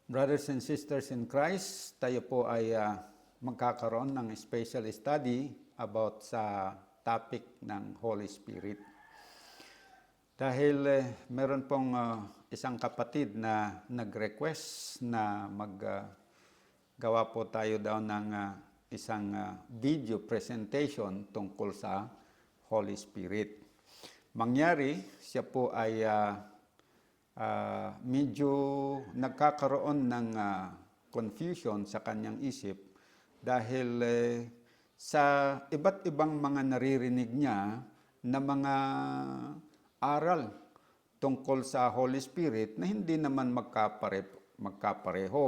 Brothers and sisters in Christ, tayo po ay magkakaroon ng special study about sa topic ng Holy Spirit. Dahil meron pong isang kapatid na nag-request na maggawa po tayo daw ng isang video presentation tungkol sa Holy Spirit. Mangyari, siya po ay medyo nagkakaroon ng confusion sa kanyang isip dahil sa iba't ibang mga naririnig niya na mga aral tungkol sa Holy Spirit na hindi naman magkapareho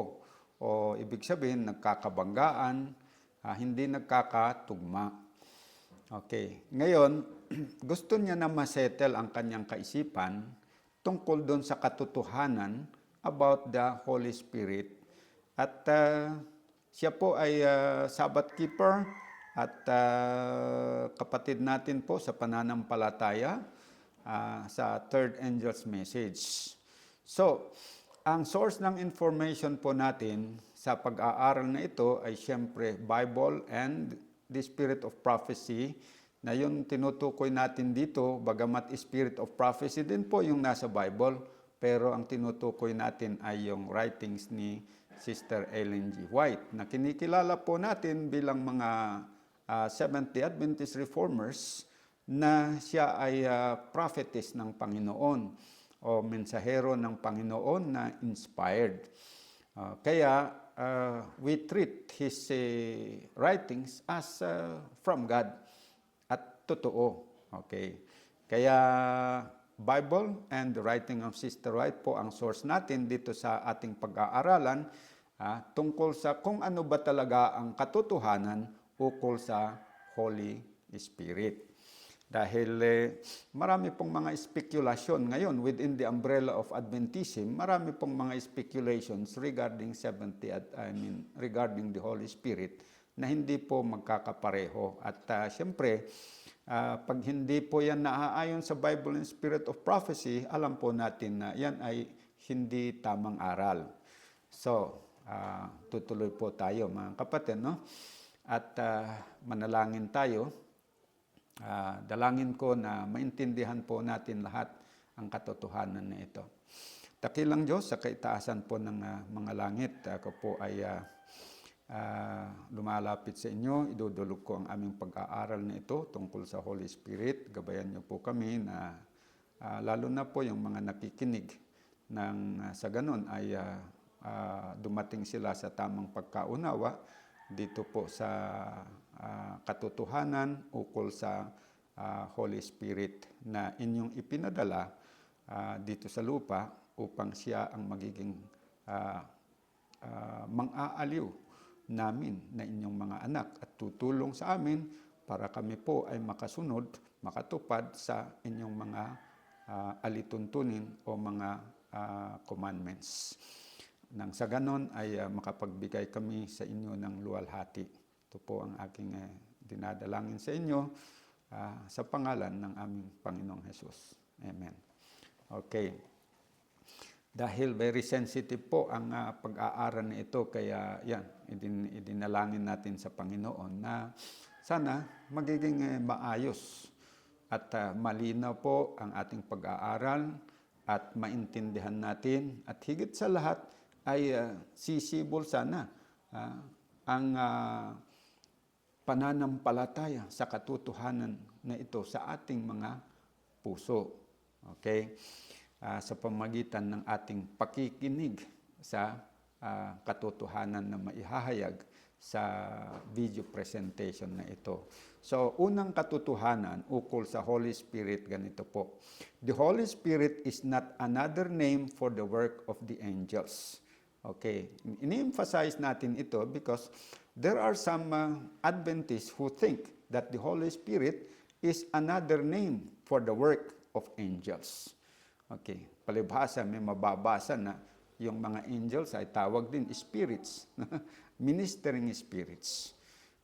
o ibig sabihin nagkakabanggaan, hindi nagkakatugma. Okay, ngayon gusto niya na masettle ang kanyang kaisipan tungkol doon sa katotohanan about the Holy Spirit. At siya po ay Sabbath keeper at kapatid natin po sa pananampalataya sa Third Angel's Message. So, ang source ng information po natin sa pag-aaral na ito ay siyempre Bible and the Spirit of Prophecy, na yung tinutukoy natin dito, bagamat Spirit of Prophecy din po yung nasa Bible, pero ang tinutukoy natin ay yung writings ni Sister Ellen G. White, na kinikilala po natin bilang mga Seventh-day Adventist Reformers, na siya ay prophetess ng Panginoon o mensahero ng Panginoon na inspired. Kaya we treat his writings as from God. Totoo. Okay. Kaya Bible and the writing of Sister White po ang source natin dito sa ating pag-aaralan tungkol sa kung ano ba talaga ang katotohanan ukol sa Holy Spirit. Dahil marami pong mga spekulasyon ngayon within the umbrella of Adventism, marami pong mga speculations regarding regarding the Holy Spirit na hindi po magkakapareho. At siyempre, pag hindi po yan naaayon sa Bible and Spirit of Prophecy, alam po natin na yan ay hindi tamang aral. So, tutuloy po tayo mga kapatid, no? At manalangin tayo. Dalangin ko na maintindihan po natin lahat ang katotohanan na ito. Dakilang Diyos, sa kaitaasan po ng mga langit, ako po ay lumalapit sa inyo, idudulog ko ang aming pag-aaral na ito tungkol sa Holy Spirit. Gabayan niyo po kami na lalo na po yung mga nakikinig ng sa ganun ay dumating sila sa tamang pagkaunawa dito po sa katotohanan ukol sa Holy Spirit na inyong ipinadala dito sa lupa upang siya ang magiging mang-aaliw namin na inyong mga anak at tutulong sa amin para kami po ay makasunod, makatupad sa inyong mga alituntunin o mga commandments. Nang sa ganon ay makapagbigay kami sa inyo ng luwalhati. Ito po ang aking dinadalangin sa inyo sa pangalan ng aming Panginoong Hesus. Amen. Okay. Dahil very sensitive po ang pag-aaral na ito, kaya yan, idinalangin natin sa Panginoon na sana magiging maayos at malinaw po ang ating pag-aaral at maintindihan natin at higit sa lahat ay sisibol sana ang pananampalataya sa katotohanan na ito sa ating mga puso. Okay? Sa pamagitan ng ating pakikinig sa katotohanan na maihahayag sa video presentation na ito. So, unang katotohanan ukol sa Holy Spirit, ganito po. The Holy Spirit is not another name for the work of the angels. Okay, ini-emphasize natin ito because there are some Adventists who think that the Holy Spirit is another name for the work of angels. Okay, palibhasa may mababasa na yung mga angels ay tawag din spirits, ministering spirits.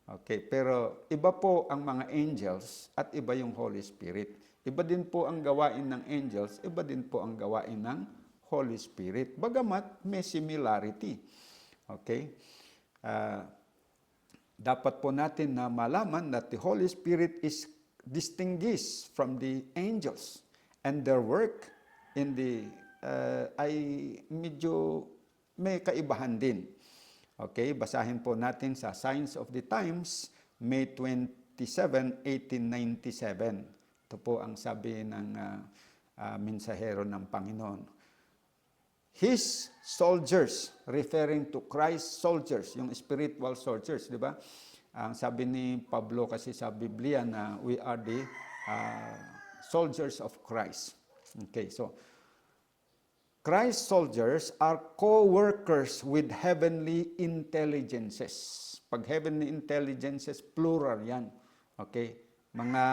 Okay, pero iba po ang mga angels at iba yung Holy Spirit. Iba din po ang gawain ng angels, iba din po ang gawain ng Holy Spirit. Bagamat may similarity. Okay? Dapat po natin na malaman that the Holy Spirit is distinguished from the angels and their work in the ay medyo may kaibahan din. Okay, basahin po natin sa Signs of the Times, May 27, 1897. Ito po ang sabi ng mensahero ng Panginoon. His soldiers, referring to Christ's soldiers, yung spiritual soldiers, di ba? Ang sabi ni Pablo kasi sa Biblia na we are the soldiers of Christ. Okay, so Christ's soldiers are co-workers with heavenly intelligences. Pag heavenly intelligences, plural yan. Okay? Mga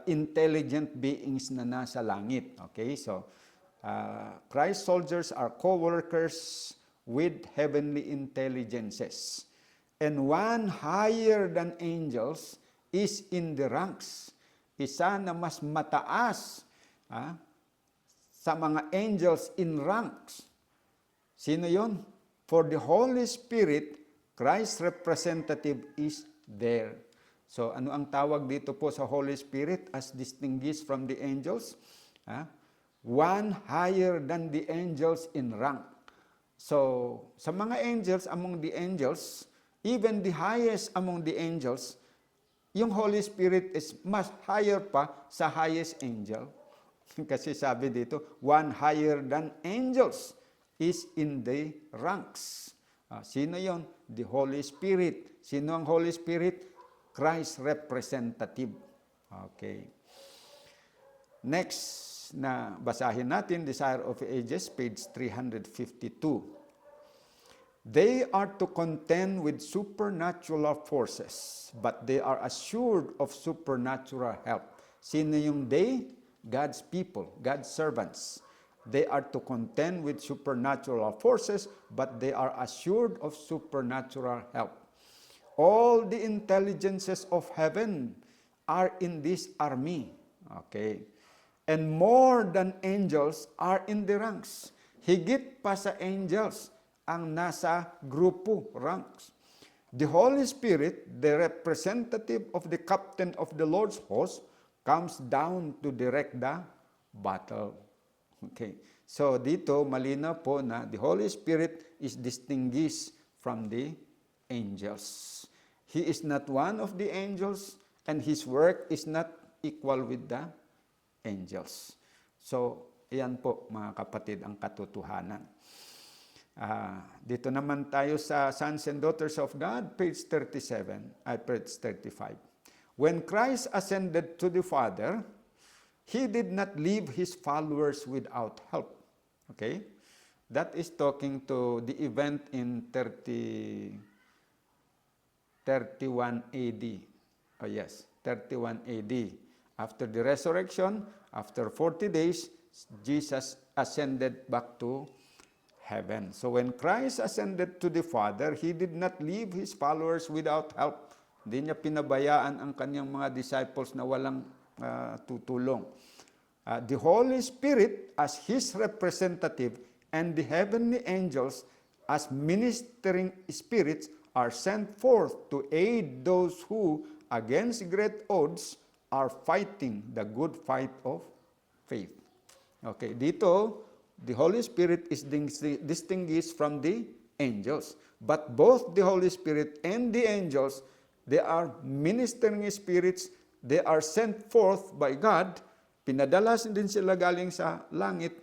intelligent beings na nasa langit. Okay, so Christ's soldiers are co-workers with heavenly intelligences. And one higher than angels is in the ranks. Isa na mas mataas sa mga angels in ranks. Sino yon? For the Holy Spirit, Christ's representative is there. So ano ang tawag dito po sa Holy Spirit as distinguished from the angels? One higher than the angels in rank. So, sa mga angels, among the angels, even the highest among the angels, yung Holy Spirit is mas higher pa sa highest angel. Kasi sabi dito, one higher than angels is in the ranks. Sino yon? The Holy Spirit. Sino ang Holy Spirit? Christ's representative. Okay. Next na basahin natin, Desire of Ages, page 352. They are to contend with supernatural forces, but they are assured of supernatural help. Sino yung they? God's people, God's servants. They are to contend with supernatural forces, but they are assured of supernatural help. All the intelligences of heaven are in this army. Okay. And more than angels are in the ranks. Higit pa sa angels ang nasa grupo, ranks. The Holy Spirit, the representative of the captain of the Lord's host, comes down to direct the battle. Okay. So dito, malinaw po na the Holy Spirit is distinguished from the angels. He is not one of the angels, and His work is not equal with the angels. So, iyan po mga kapatid ang katotohanan. Dito naman tayo sa Sons and Daughters of God, page 35. When Christ ascended to the Father, He did not leave His followers without help. Okay? That is talking to the event in 31 AD. Oh yes, 31 AD. After the resurrection, after 40 days, Jesus ascended back to heaven. So when Christ ascended to the Father, He did not leave His followers without help. Hindi niya pinabayaan ang kanyang mga disciples na walang tutulong. The Holy Spirit as His representative and the heavenly angels as ministering spirits are sent forth to aid those who, against great odds, are fighting the good fight of faith. Okay, dito, the Holy Spirit is distinguished from the angels. But both the Holy Spirit and the angels, they are ministering spirits. They are sent forth by God. Pinadala din sila galing sa langit.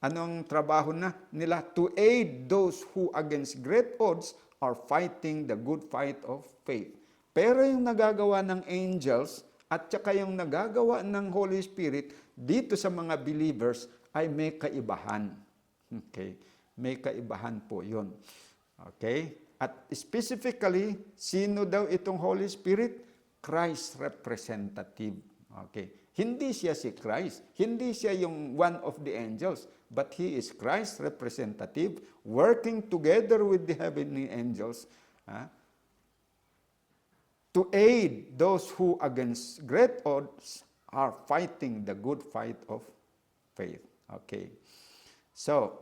Anong trabaho na nila? To aid those who against great odds are fighting the good fight of faith. Pero yung nagagawa ng angels at saka yung nagagawa ng Holy Spirit dito sa mga believers ay may kaibahan. Okay? May kaibahan po yun. Okay? At specifically, sino daw itong Holy Spirit? Christ's representative. Okay? Hindi siya si Christ. Hindi siya yung one of the angels. But He is Christ's representative working together with the heavenly angels to aid those who against great odds are fighting the good fight of faith. Okay. So,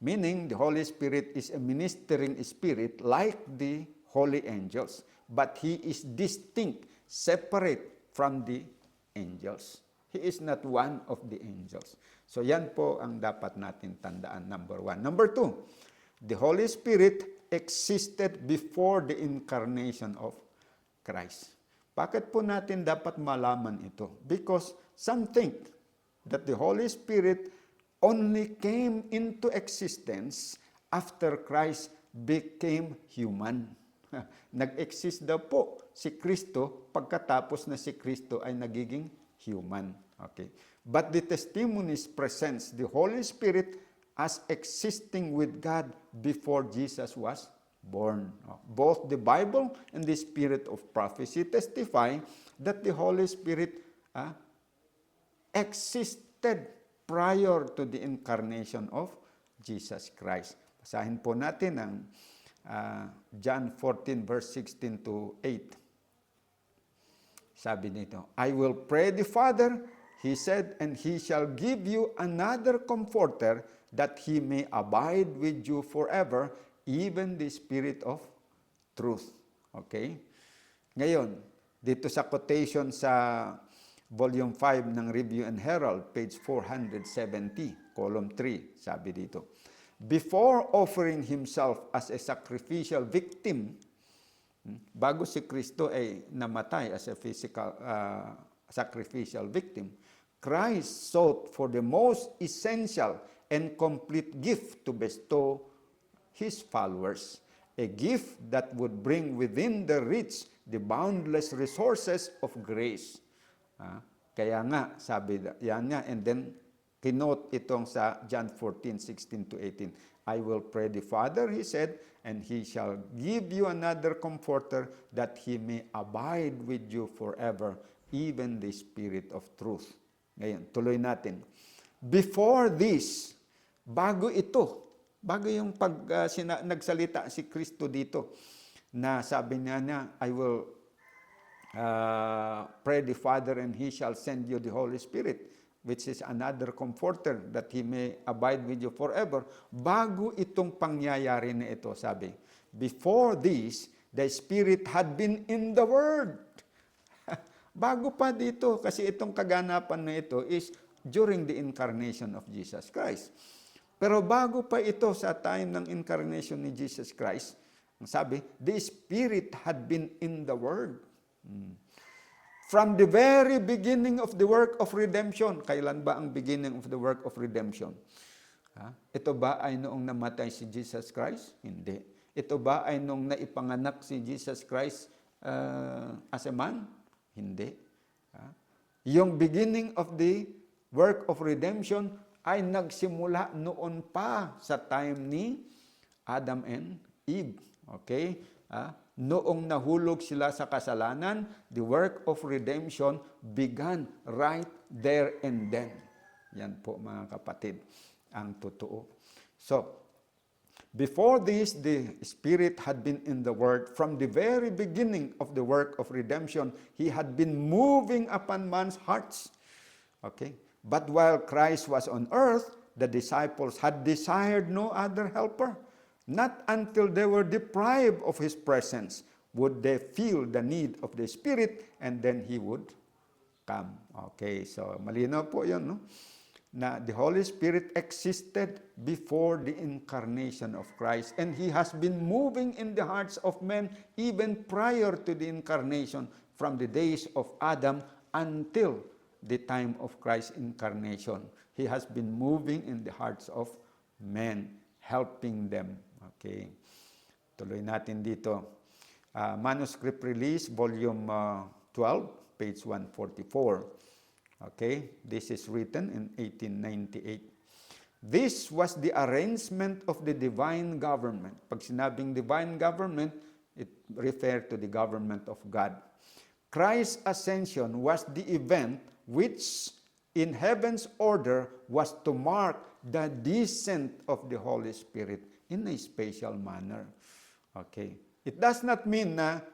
meaning the Holy Spirit is a ministering spirit like the holy angels, but He is distinct, separate from the angels. He is not one of the angels. So yan po ang dapat natin tandaan, number 1. Number 2, the Holy Spirit existed before the incarnation of Christ. Bakit po natin dapat malaman ito? Because some think that the Holy Spirit only came into existence after Christ became human. Nag-exist daw po si Kristo pagkatapos na si Kristo ay nagiging human. Okay. But the testimonies presents the Holy Spirit as existing with God before Jesus was born. Both the Bible and the spirit of prophecy testify that the Holy Spirit existed prior to the incarnation of Jesus Christ. Basahin po natin ang John 14 verse 16 to 8. Sabi nito, I will pray the Father, He said, and He shall give you another comforter that He may abide with you forever, even the Spirit of truth. Okay? Ngayon, dito sa quotation sa Volume 5 ng Review and Herald, page 470, column 3, sabi dito, before offering Himself as a sacrificial victim, bago si Kristo ay namatay as a physical sacrificial victim, Christ sought for the most essential and complete gift to bestow His followers, a gift that would bring within the reach the boundless resources of grace. Kaya nga, sabi yan nga, and then kinote itong sa John 14, 16 to 18. I will pray the Father, He said, and He shall give you another comforter that He may abide with you forever, even the Spirit of truth. Ngayon, tuloy natin. Before this, bago ito, bago yung nagsalita si Kristo dito, na sabi niya, I will pray the Father and He shall send you the Holy Spirit, which is another comforter that He may abide with you forever. Bago itong pangyayari na ito, sabi, before this, the Spirit had been in the Word. Bago pa dito, kasi itong kaganapan na ito is during the incarnation of Jesus Christ. Pero bago pa ito sa time ng incarnation ni Jesus Christ, ang sabi, the Spirit had been in the Word. From the very beginning of the work of redemption. Kailan ba ang beginning of the work of redemption? Ito ba ay noong namatay si Jesus Christ? Hindi. Ito ba ay noong naipanganak si Jesus Christ as a man? Hindi. Yung beginning of the work of redemption ay nagsimula noon pa sa time ni Adam and Eve. Okay? Noong nahulog sila sa kasalanan, the work of redemption began right there and then. Yan po mga kapatid, ang totoo. So, before this, the Spirit had been in the Word. From the very beginning of the work of redemption, He had been moving upon man's hearts. Okay? But while Christ was on earth, the disciples had desired no other helper. Not until they were deprived of His presence would they feel the need of the Spirit, and then He would come. Okay, so malinaw po yun, no? Na the Holy Spirit existed before the incarnation of Christ, and He has been moving in the hearts of men even prior to the incarnation, from the days of Adam until the time of Christ's incarnation. He has been moving in the hearts of men, helping them. Okay. Tuloy natin dito. Manuscript Release, Volume 12, page 144. Okay. This is written in 1898. This was the arrangement of the divine government. Pag sinabing divine government, it refers to the government of God. Christ's ascension was the event which in heaven's order was to mark the descent of the Holy Spirit in a special manner. Okay. It does not mean na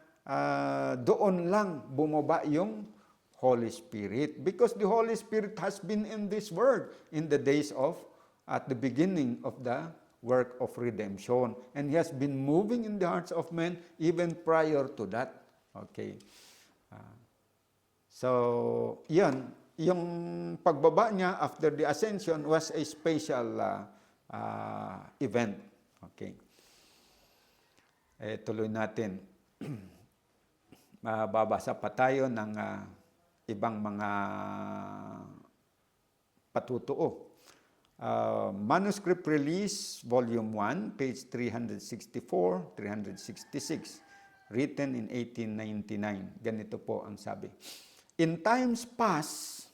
doon lang bumaba yung Holy Spirit. Because the Holy Spirit has been in this world in the days of, at the beginning of the work of redemption. And He has been moving in the hearts of men even prior to that. Okay. So, yan. Yung pagbaba niya after the ascension was a special event. Okay. Tuloy natin. Babasa pa tayo ng ibang mga patutuo. Manuscript Release, Volume 1, page 364, 366, written in 1899. Ganito po ang sabi. In times past,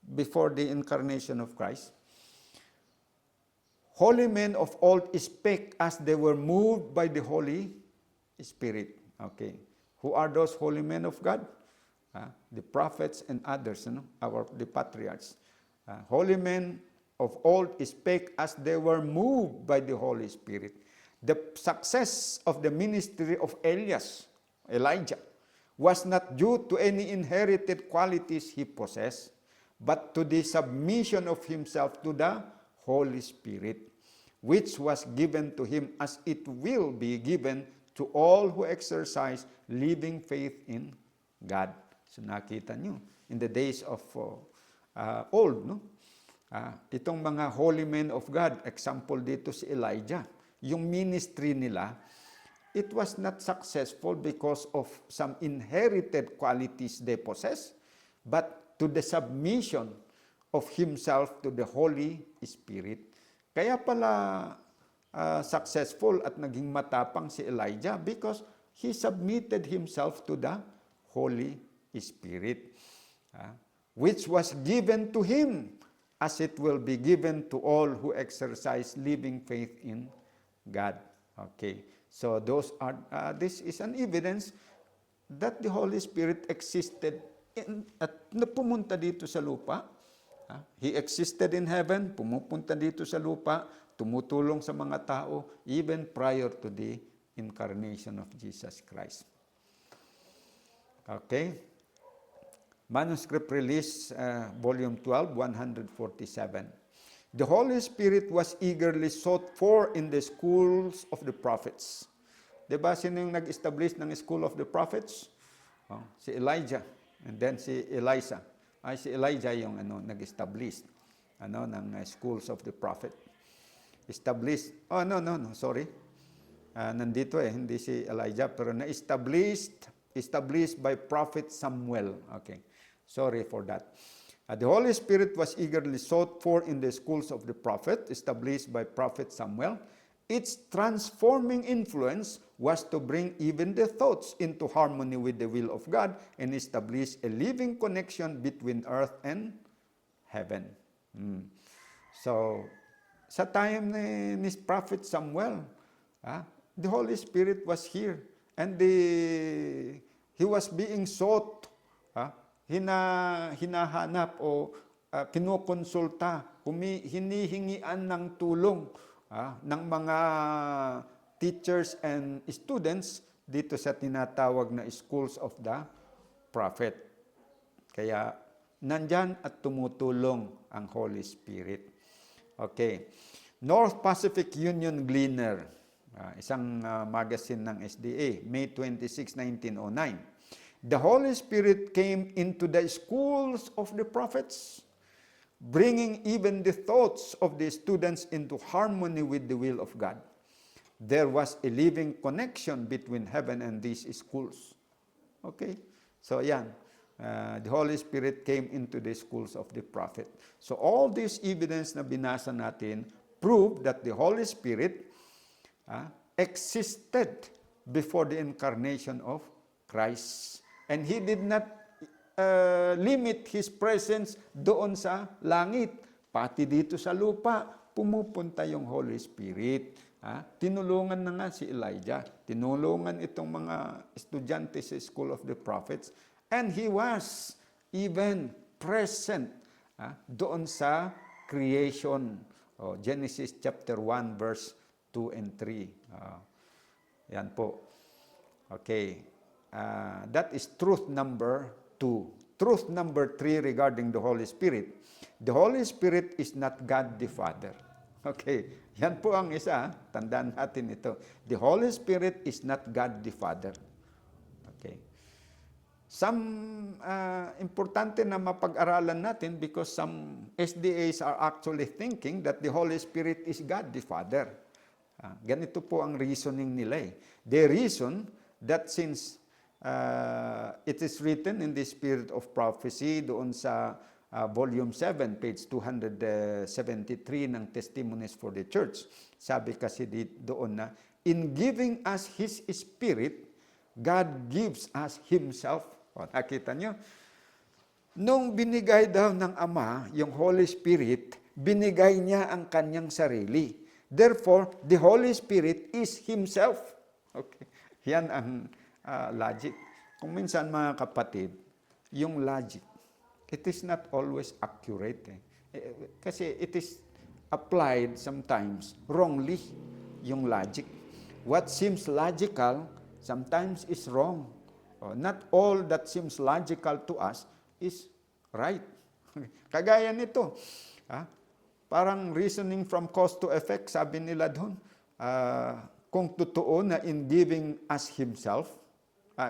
before the incarnation of Christ, holy men of old spake as they were moved by the Holy Spirit. Okay. Who are those holy men of God? The prophets and others, the patriarchs. Holy men of old spake as they were moved by the Holy Spirit. The success of the ministry of Elijah, was not due to any inherited qualities he possessed, but to the submission of himself to the Holy Spirit, which was given to him as it will be given to all who exercise living faith in God. So nakita nyo, in the days of old, no? Itong mga holy men of God, example dito si Elijah, yung ministry nila, it was not successful because of some inherited qualities they possess, but to the submission of himself to the Holy Spirit. Kaya pala successful at naging matapang si Elijah because he submitted himself to the Holy Spirit, which was given to him as it will be given to all who exercise living faith in God. Okay. So this is an evidence that the Holy Spirit existed at pumunta dito sa lupa. He existed in heaven, pumupunta dito sa lupa, tumutulong sa mga tao even prior to the incarnation of Jesus Christ. Okay. Manuscript Release, Volume 12, 147. The Holy Spirit was eagerly sought for in the schools of the prophets. Diba sino yung nag-establish ng School of the Prophets? Si Elijah. And then si Elisha. Si Elijah yung nag-establish ng Schools of the Prophet. Established. Sorry. Nandito hindi si Elijah, pero established by Prophet Samuel. Okay. Sorry for that. The Holy Spirit was eagerly sought for in the schools of the prophet, established by Prophet Samuel. Its transforming influence was to bring even the thoughts into harmony with the will of God and establish a living connection between earth and heaven. So, sa time ni Prophet Samuel, the Holy Spirit was here and he was being sought. Hinahanap o kinukonsulta, hinihingian ng tulong ng mga teachers and students dito sa tinatawag na Schools of the Prophet. Kaya nandyan at tumutulong ang Holy Spirit. Okay. North Pacific Union Gleaner, isang magazine ng SDA, May 26, 1909. The Holy Spirit came into the schools of the prophets, bringing even the thoughts of the students into harmony with the will of God. There was a living connection between heaven and these schools. Okay? So yan, the Holy Spirit came into the schools of the prophet. So all this evidence na binasa natin prove that the Holy Spirit existed before the incarnation of Christ. And He did not limit His presence doon sa langit. Pati dito sa lupa, pumupunta yung Holy Spirit. Tinulungan na nga si Elijah. Tinulungan itong mga estudyante sa School of the Prophets. And He was even present doon sa creation. Genesis chapter 1, verse 2 and 3. Yan po. Okay. That is truth number 2. Truth number 3 regarding the Holy Spirit. The Holy Spirit is not God the Father. Okay, yan po ang isa. Tandaan natin ito. The Holy Spirit is not God the Father. Okay. Some importante na mapag-aralan natin because some SDAs are actually thinking that the Holy Spirit is God the Father. Ganito po ang reasoning nila eh. They reason that since it is written in the Spirit of Prophecy doon sa volume 7, page 273 ng Testimonies for the Church. Sabi kasi doon na, in giving us His Spirit, God gives us Himself. O, nakita nyo? Nung binigay daw ng Ama, yung Holy Spirit, binigay niya ang kanyang sarili. Therefore, the Holy Spirit is Himself. Okay. Yan ang logic. Kung minsan mga kapatid, yung logic, it is not always accurate. Kasi it is applied sometimes wrongly, yung logic. What seems logical sometimes is wrong. Not all that seems logical to us is right. Kagaya nito. Parang reasoning from cause to effect, sabi nila doon. Kung totoo na in giving us Himself,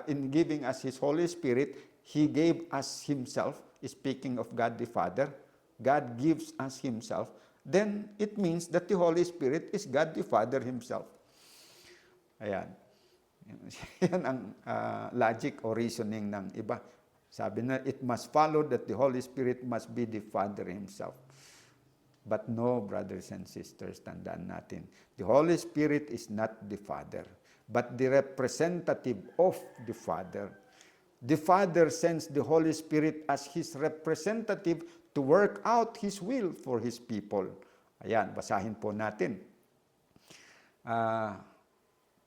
in giving us His Holy Spirit, He gave us Himself, speaking of God the Father, God gives us Himself, then it means that the Holy Spirit is God the Father Himself. Ayan. Yan ang logic or reasoning ng iba. Sabi na, it must follow that the Holy Spirit must be the Father Himself. But no, brothers and sisters, tandaan natin, the Holy Spirit is not the Father, but the representative of the Father. The Father sends the Holy Spirit as His representative to work out His will for His people. Ayan, basahin po natin.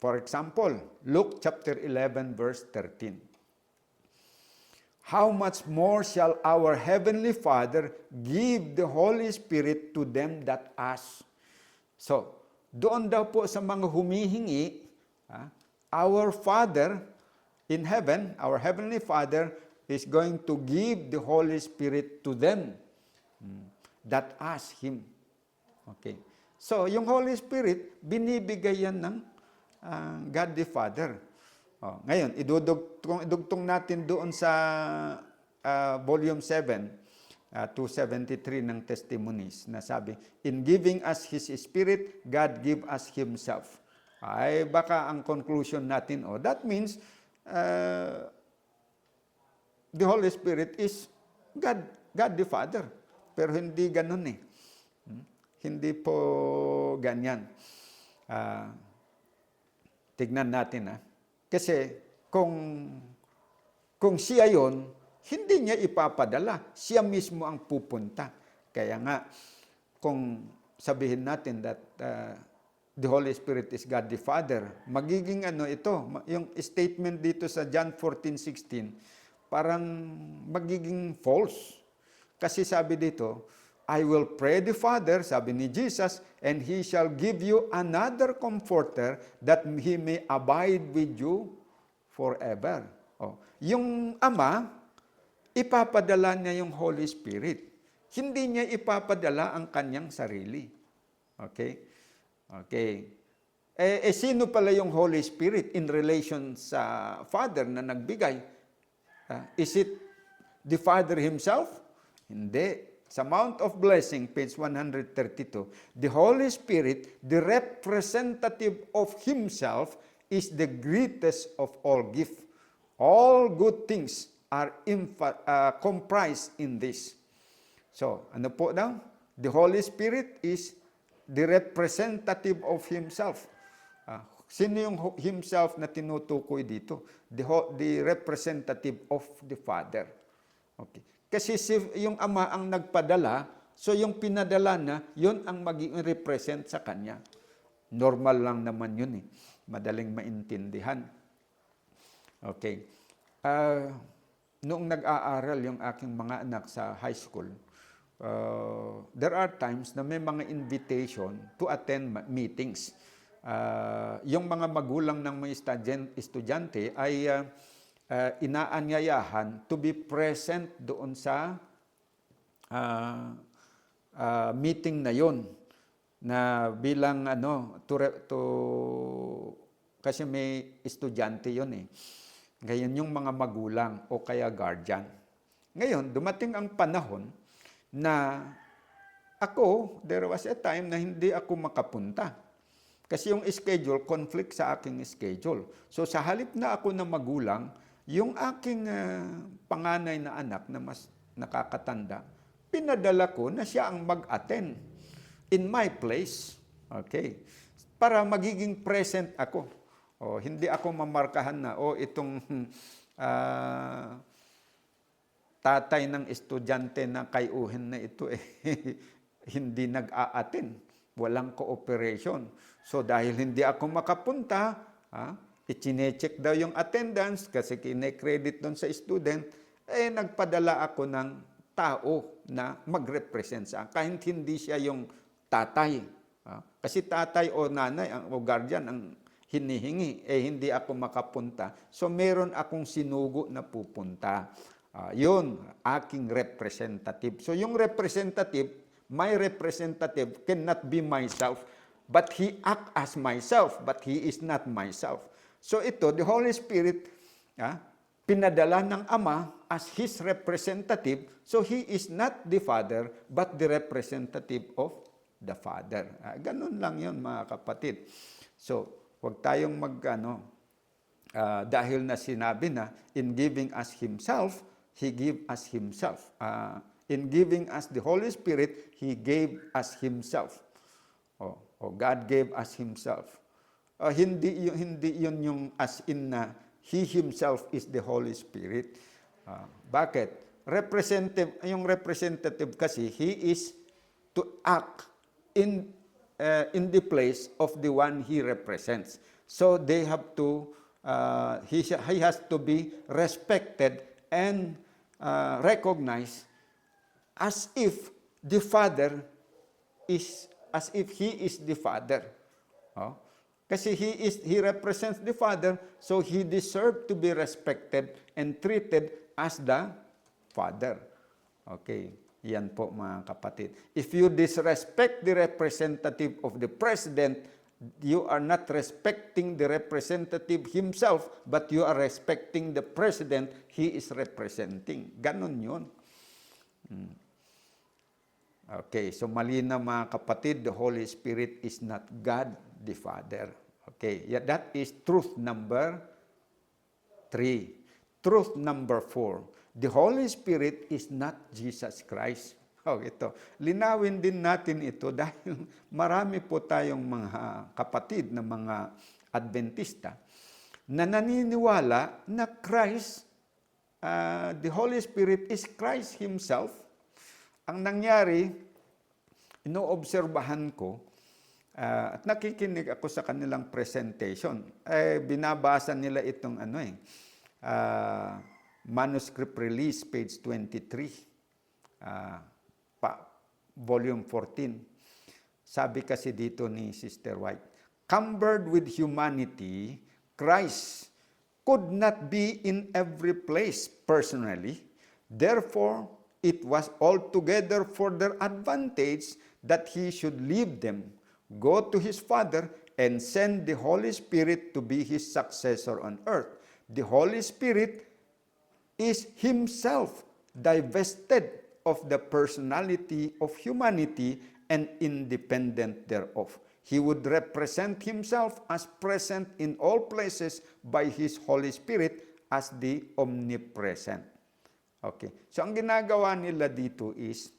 For example, Luke chapter 11, verse 13. How much more shall our Heavenly Father give the Holy Spirit to them that ask? So, doon daw po sa mga humihingi, our Father in heaven, our Heavenly Father is going to give the Holy Spirit to them that ask Him. Okay. So, yung Holy Spirit, binibigay yan ng God the Father. Ngayon, idudugtong natin doon sa volume 7, 273 ng Testimonies, na sabi, in giving us His Spirit, God give us Himself. Ay, baka ang conclusion natin, that means, the Holy Spirit is God the Father. Pero hindi ganun eh. Hindi po ganyan. Tignan natin Kasi kung siya yon, hindi niya ipapadala. Siya mismo ang pupunta. Kaya nga, kung sabihin natin that the Holy Spirit is God the Father, magiging ito, yung statement dito sa John 14:16, parang magiging false. Kasi sabi dito, I will pray the Father, sabi ni Jesus, and He shall give you another comforter that He may abide with you forever. Yung Ama, ipapadala niya yung Holy Spirit. Hindi niya ipapadala ang kanyang sarili. Okay? Okay. Sino pala yung Holy Spirit in relation sa Father na nagbigay? Is it the Father Himself? Hindi. Sa Mount of Blessing, page 132, the Holy Spirit, the representative of Himself, is the greatest of all gifts. All good things are comprised in this. So, ano po daw? The Holy Spirit is the representative of Himself. Sino yung Himself na tinutukoy dito? The representative of the Father. Okay. Kasi yung Ama ang nagpadala, so yung pinadala na, yun ang magiging represent sa Kanya. Normal lang naman yun eh. Madaling maintindihan. Okay. Noong nag-aaral yung aking mga anak sa high school, there are times na may mga invitation to attend meetings. Yung mga magulang ng mga estudyante ay inaanyayahan to be present doon sa meeting na yon, na bilang kasi may estudyante yon eh. Ngayon yung mga magulang o kaya guardian. Ngayon, dumating ang panahon na there was a time na hindi ako makapunta. Kasi yung schedule, conflict sa aking schedule. So sa halip na ako na magulang, yung aking panganay na anak na mas nakakatanda, pinadala ko na siya ang mag-attend in my place. Okay. Para magiging present ako. Hindi ako mamarkahan na, itong tatay ng estudyante na kayuhin na ito hindi nag-a-attend. Walang cooperation. So dahil hindi ako makapunta, i-check daw yung attendance kasi kine-credit doon sa student, nagpadala ako ng tao na mag-represent sa kahit hindi siya yung tatay. Kasi tatay o nanay o guardian ang hinihingi, hindi ako makapunta. So meron akong sinugo na pupunta. Yun, aking representative. So yung representative, my representative cannot be myself, but he act as myself, but he is not myself. So ito, the Holy Spirit, pinadala ng Ama as his representative, so he is not the Father, but the representative of the Father. Ganun lang yun, mga kapatid. So, huwag tayong dahil na sinabi na, in giving us Himself, He gave us Himself. In giving us the Holy Spirit, He gave us Himself. God gave us Himself. Hindi yun yung as in na He Himself is the Holy Spirit. Bakit? Yung representative kasi, He is to act in the place of the one He represents. So they have to, he has to be respected and recognized as if the Father is, as if He is the Father. Kasi He represents the Father, so He deserved to be respected and treated as the Father. Okay. Yan po, mga kapatid. If you disrespect the representative of the President, you are not respecting the representative himself, but you are respecting the President he is representing. Ganon yun. Okay, so malinaw, mga kapatid, the Holy Spirit is not God the Father. Okay, that is truth number 3. Truth number 4. The Holy Spirit is not Jesus Christ. Ito. Linawin din natin ito dahil marami po tayong mga kapatid na mga Adventista na naniniwala na Christ, the Holy Spirit is Christ Himself. Ang nangyari, inoobserbahan ko, at nakikinig ako sa kanilang presentation, binabasa nila itong manuscript release, page 23, volume 14. Sabi kasi dito ni Sister White, cumbered with humanity, Christ could not be in every place personally. Therefore, it was altogether for their advantage that He should leave them, go to His Father, and send the Holy Spirit to be His successor on earth. The Holy Spirit is Himself divested of the personality of humanity and independent thereof. He would represent Himself as present in all places by His Holy Spirit as the omnipresent. Okay. So ang ginagawa nila dito is,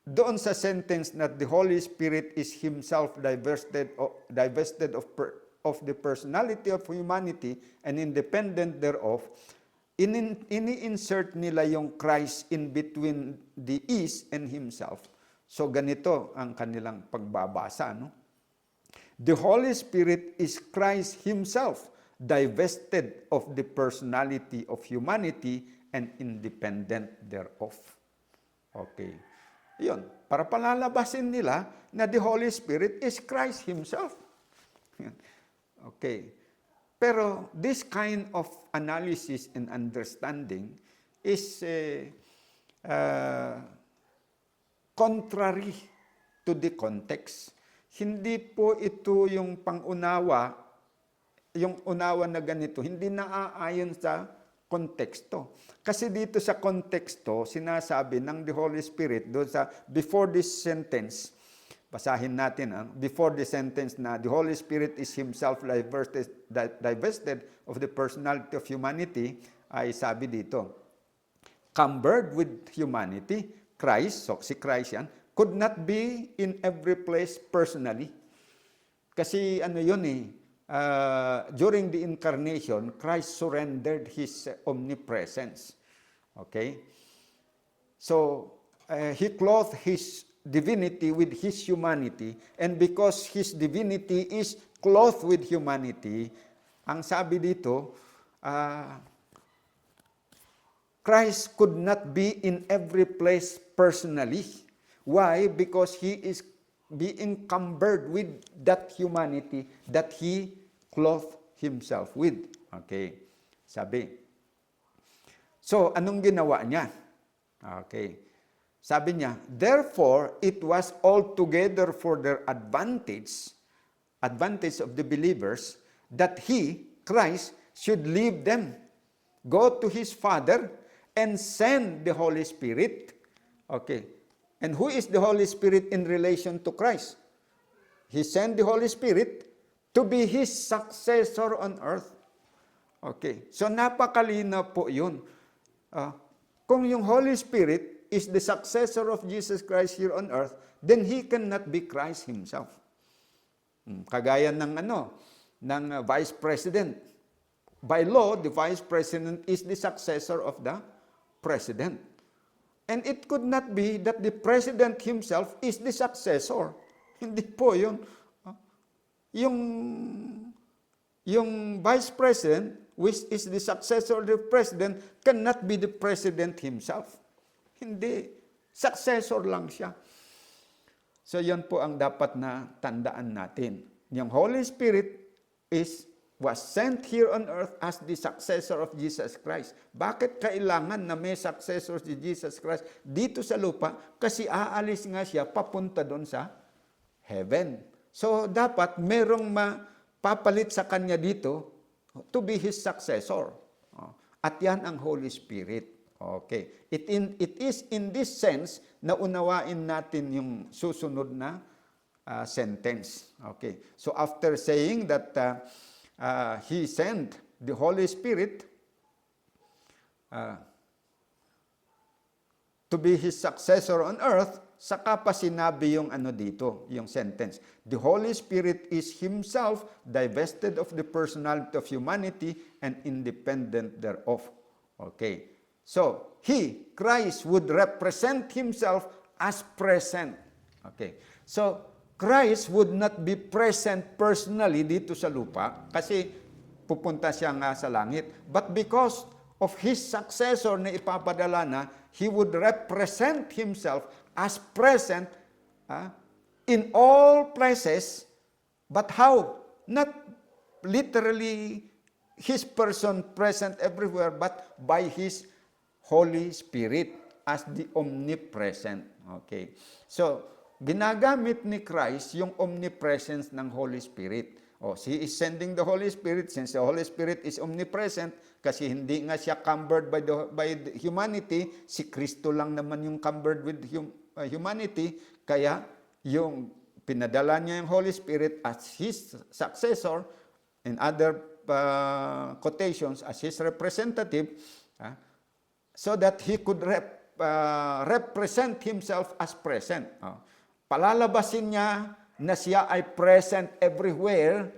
doon sa sentence na the Holy Spirit is Himself divested of the personality of humanity and independent thereof, ini-insert nila yung Christ in between the is and Himself. So ganito ang kanilang pagbabasa. The Holy Spirit is Christ Himself, divested of the personality of humanity and independent thereof. Okay. Yun. Para palalabasin nila na the Holy Spirit is Christ Himself. Okay. Pero this kind of analysis and understanding is contrary to the context. Hindi po ito yung pangunawa, yung unawa na ganito, hindi naaayon sa konteksto. Kasi dito sa konteksto, sinasabi ng the Holy Spirit, doon sa before this sentence, basahin natin, before the sentence na the Holy Spirit is Himself divested of the personality of humanity, ay sabi dito, cumbered with humanity, Christ, so si Christ yan, could not be in every place personally. Kasi ano yun during the incarnation, Christ surrendered His omnipresence. Okay? So, He clothed His divinity with His humanity, and because His divinity is clothed with humanity, ang sabi dito, Christ could not be in every place personally. Why? Because He is being cumbered with that humanity that He clothed Himself with. Okay. Sabi. So, anong ginawa niya? Okay. Sabi niya, therefore, it was altogether for their advantage of the believers, that He, Christ, should leave them, go to His Father, and send the Holy Spirit. Okay. And who is the Holy Spirit in relation to Christ? He sent the Holy Spirit to be His successor on earth. Okay. So napakalinaw po yun. Kung yung Holy Spirit is the successor of Jesus Christ here on earth, then He cannot be Christ Himself. Kagaya ng ng Vice President. By law, the Vice President is the successor of the President. And it could not be that the President himself is the successor. Hindi po yun. Yung Vice President, which is the successor of the President, cannot be the President himself. Hindi. Successor lang siya. So yan po ang dapat na tandaan natin. Yung Holy Spirit was sent here on earth as the successor of Jesus Christ. Bakit kailangan na may successor si Jesus Christ dito sa lupa? Kasi aalis nga siya papunta doon sa heaven. So dapat merong mapapalit sa kanya dito to be His successor. At yan ang Holy Spirit. Okay. It is in this sense na unawain natin yung susunod na sentence. Okay. So after saying that He sent the Holy Spirit to be His successor on earth, saka pa sinabi yung dito, yung sentence. The Holy Spirit is Himself divested of the personality of humanity and independent thereof. Okay. So, He, Christ, would represent Himself as present. Okay. So, Christ would not be present personally dito sa lupa kasi pupunta siya nga sa langit. But because of His successor na ipapadala na, He would represent Himself as present in all places. But how? Not literally His person present everywhere, but by His Holy Spirit as the omnipresent. Okay. So, ginagamit ni Christ yung omnipresence ng Holy Spirit. He is sending the Holy Spirit since the Holy Spirit is omnipresent kasi hindi nga siya cumbered by the humanity. Si Kristo lang naman yung cumbered with humanity. Kaya yung pinadala niya yung Holy Spirit as His successor, in other quotations, as His representative, so that He could represent Himself as present. Palalabasin niya na siya ay present everywhere,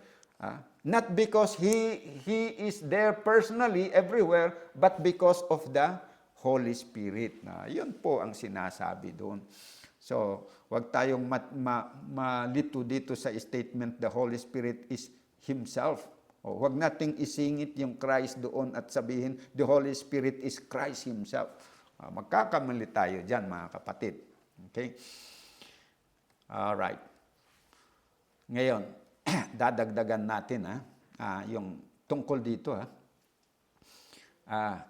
not because He is there personally everywhere, but because of the Holy Spirit. Yun po ang sinasabi doon. So, wag tayong malito dito sa statement, the Holy Spirit is Himself. Wag nating isingit yung Christ doon at sabihin, the Holy Spirit is Christ Himself. Magkakamali tayo dyan, mga kapatid. Okay? Alright. Ngayon, dadagdagan natin yung tungkol dito.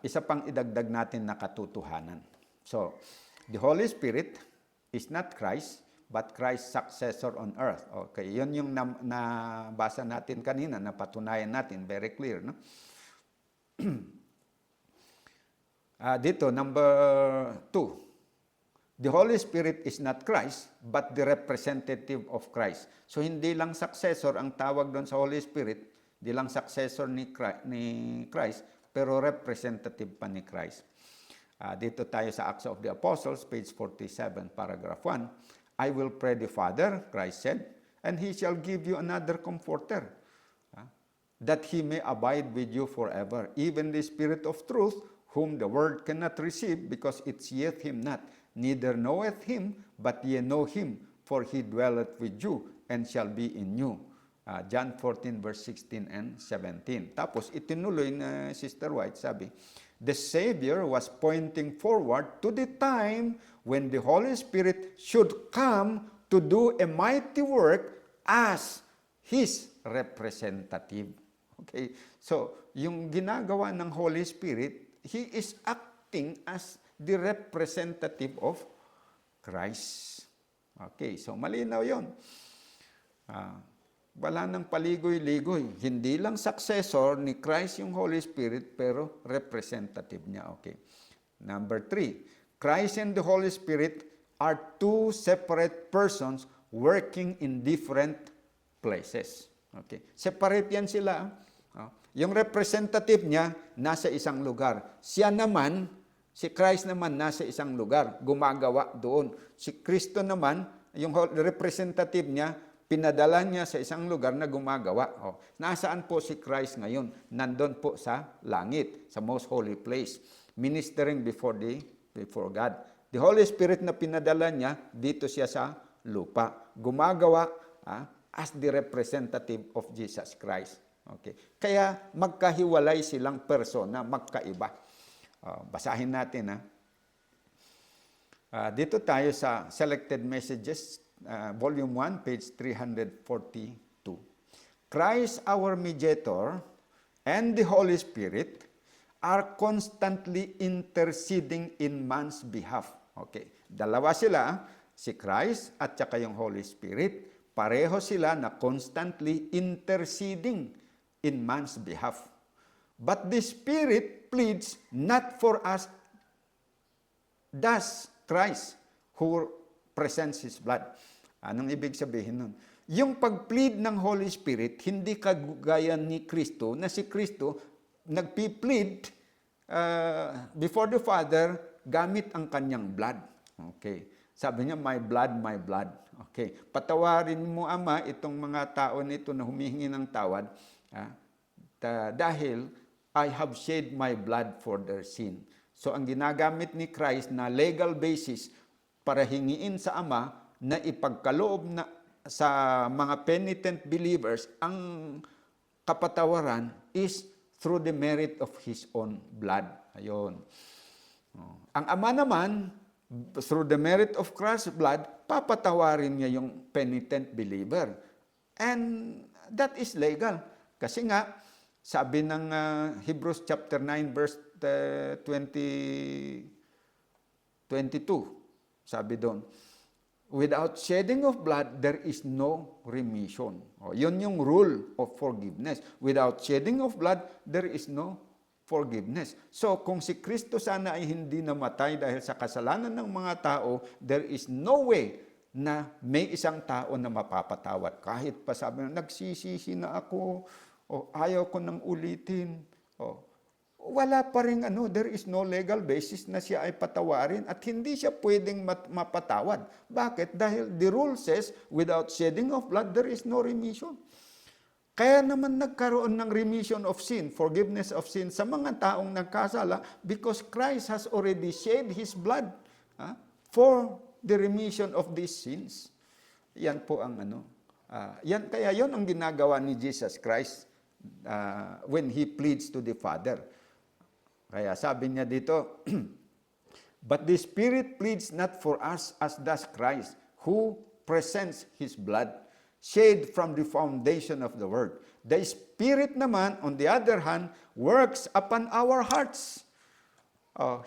Isa pang idagdag natin na katotohanan. So, the Holy Spirit is not Christ, but Christ's successor on earth. Okay, yun yung nabasa natin kanina, napatunayan natin, very clear, no? Dito, number 2. The Holy Spirit is not Christ, but the representative of Christ. So, hindi lang successor ang tawag doon sa Holy Spirit, hindi lang successor ni Christ, pero representative pa ni Christ. Dito tayo sa Acts of the Apostles, page 47, paragraph 1. I will pray the Father, Christ said, and He shall give you another comforter, that He may abide with you forever, even the Spirit of truth, whom the world cannot receive, because it seeth Him not, neither knoweth Him, but ye know Him, for He dwelleth with you, and shall be in you. John 14, verse 16 and 17. Tapos itinuloy na Sister White, sabi, the Savior was pointing forward to the time when the Holy Spirit should come to do a mighty work as His representative. Okay, so yung ginagawa ng Holy Spirit, He is acting as the representative of Christ. Okay, so malinaw yun. Wala nang paligoy-ligoy. Hindi lang successor ni Christ yung Holy Spirit, pero representative niya. Okay. Number 3, Christ and the Holy Spirit are two separate persons working in different places. Okay. Separate yan sila. Yung representative niya, nasa isang lugar. Siya naman, si Christ naman, nasa isang lugar. Gumagawa doon. Si Kristo naman, yung representative niya, pinadala niya sa isang lugar na gumagawa. Nasaan po si Christ ngayon? Nandun po sa langit, sa most holy place, ministering before God. The Holy Spirit na pinadala niya, dito siya sa lupa. Gumagawa as the representative of Jesus Christ. Okay. Kaya magkahiwalay silang persona, magkaiba. Basahin natin. Dito tayo sa Selected Messages, Volume 1, page 342. Christ, our mediator, and the Holy Spirit are constantly interceding in man's behalf. Okay. Dalawa sila, si Christ at saka yung Holy Spirit. Pareho sila na constantly interceding in man's behalf. But the Spirit pleads not for us, thus Christ, who presents His blood. Anong ibig sabihin nun? Yung pag-plead ng Holy Spirit, hindi kagaya ni Kristo, na si Kristo nagpi-plead before the Father gamit ang kanyang blood. Okay. Sabi niya, my blood, my blood. Okay. Patawarin mo, Ama, itong mga tao nito na humihingi ng tawad, dahil I have shed my blood for their sin. So ang ginagamit ni Christ na legal basis para hingiin sa Ama na ipagkaloob na sa mga penitent believers ang kapatawaran is through the merit of His own blood. Ayun. Ang Ama naman, through the merit of Christ's blood, papatawarin niya yung penitent believer. And that is legal. Kasi nga, sabi ng Hebrews chapter 9 verse 22, sabi doon, without shedding of blood, there is no remission. Yun yung rule of forgiveness. Without shedding of blood, there is no forgiveness. So, kung si Kristo sana ay hindi namatay dahil sa kasalanan ng mga tao, there is no way na may isang tao na mapapatawad. Kahit pa sabi na, nagsisisi na ako, ayaw ko nang ulitin. Wala pa rin there is no legal basis na siya ay patawarin at hindi siya pwedeng mapatawad. Bakit? Dahil the rule says, without shedding of blood, there is no remission. Kaya naman nagkaroon ng remission of sin, forgiveness of sin sa mga taong nagkasala because Christ has already shed His blood for the remission of these sins. Yan po ang kaya yon ang ginagawa ni Jesus Christ when He pleads to the Father. Kaya sabi niya dito, but the Spirit pleads not for us as does Christ, who presents His blood. shade from the foundation of the world. The Spirit naman, on the other hand, works upon our hearts.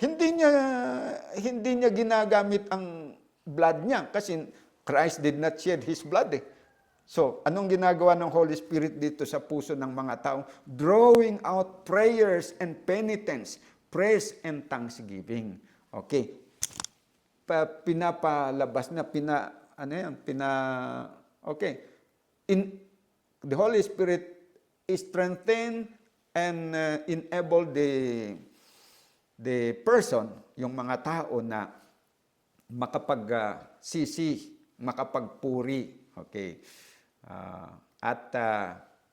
Hindi niya ginagamit ang blood niya kasi Christ did not shed His blood eh. So, anong ginagawa ng Holy Spirit dito sa puso ng mga tao? Drawing out prayers and penitence, praise and thanksgiving. Okay. Pinapalabas na, okay. The Holy Spirit is strengthen and enable the person, yung mga tao na makapagsisi, makapagpuri, okay, at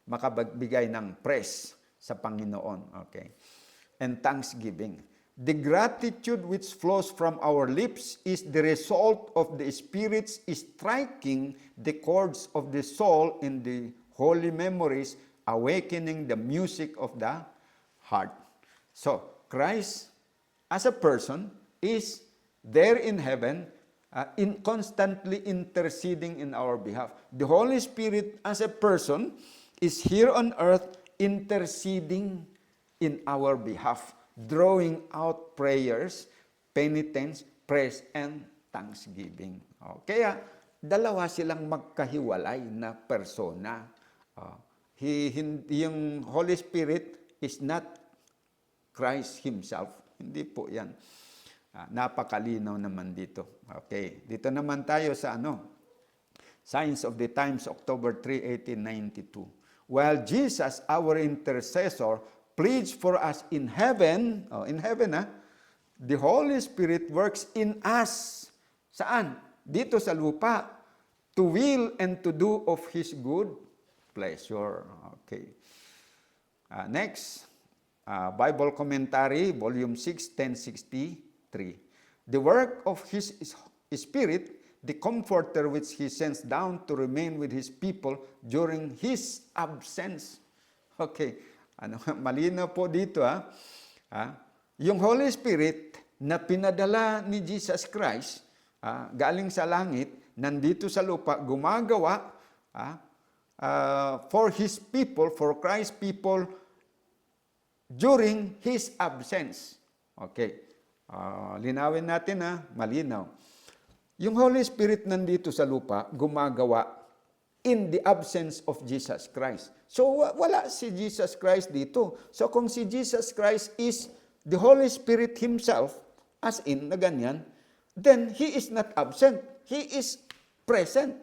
makapagbigay ng praise sa Panginoon, okay, and thanksgiving. The gratitude which flows from our lips is the result of the Spirit's striking the chords of the soul in the holy memories, awakening the music of the heart. So, Christ as a person is there in heaven, constantly interceding in our behalf. The Holy Spirit as a person is here on earth interceding in our behalf, drawing out prayers, penitence, praise, and thanksgiving. Kaya, dalawa silang magkahiwalay na persona. Yung Holy Spirit is not Christ Himself. Hindi po yan. Napakalinaw naman dito. Okay. Dito naman tayo sa Signs of the Times, October 3, 1892. While Jesus, our intercessor, pleads for us in heaven, the Holy Spirit works in us. Saan? Dito sa lupa. To will and to do of His good pleasure. Okay. Next, Bible Commentary, Volume 6, 1063. The work of His Spirit, the Comforter which He sends down to remain with His people during His absence. Okay. Malinaw po dito, yung Holy Spirit na pinadala ni Jesus Christ, galing sa langit, nandito sa lupa, gumagawa for His people, for Christ's people, during His absence. Okay. Linawin natin malinaw. Yung Holy Spirit nandito sa lupa, gumagawa in the absence of Jesus Christ. So, wala si Jesus Christ dito. So, kung si Jesus Christ is the Holy Spirit Himself, as in, na ganyan, then He is not absent. He is present.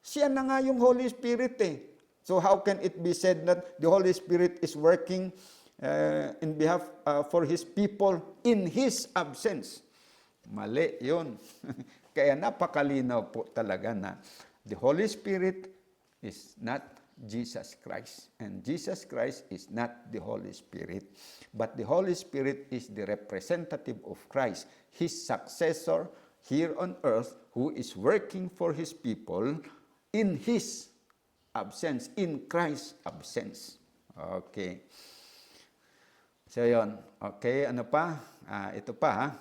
Siya na nga yung Holy Spirit eh. So, how can it be said that the Holy Spirit is working in behalf for His people in His absence? Mali yun. Kaya napakalinaw po talaga na the Holy Spirit is not Jesus Christ. And Jesus Christ is not the Holy Spirit. But the Holy Spirit is the representative of Christ, His successor here on earth, who is working for His people in His absence, in Christ's absence. Okay. So yun. Okay, ano pa? Ito pa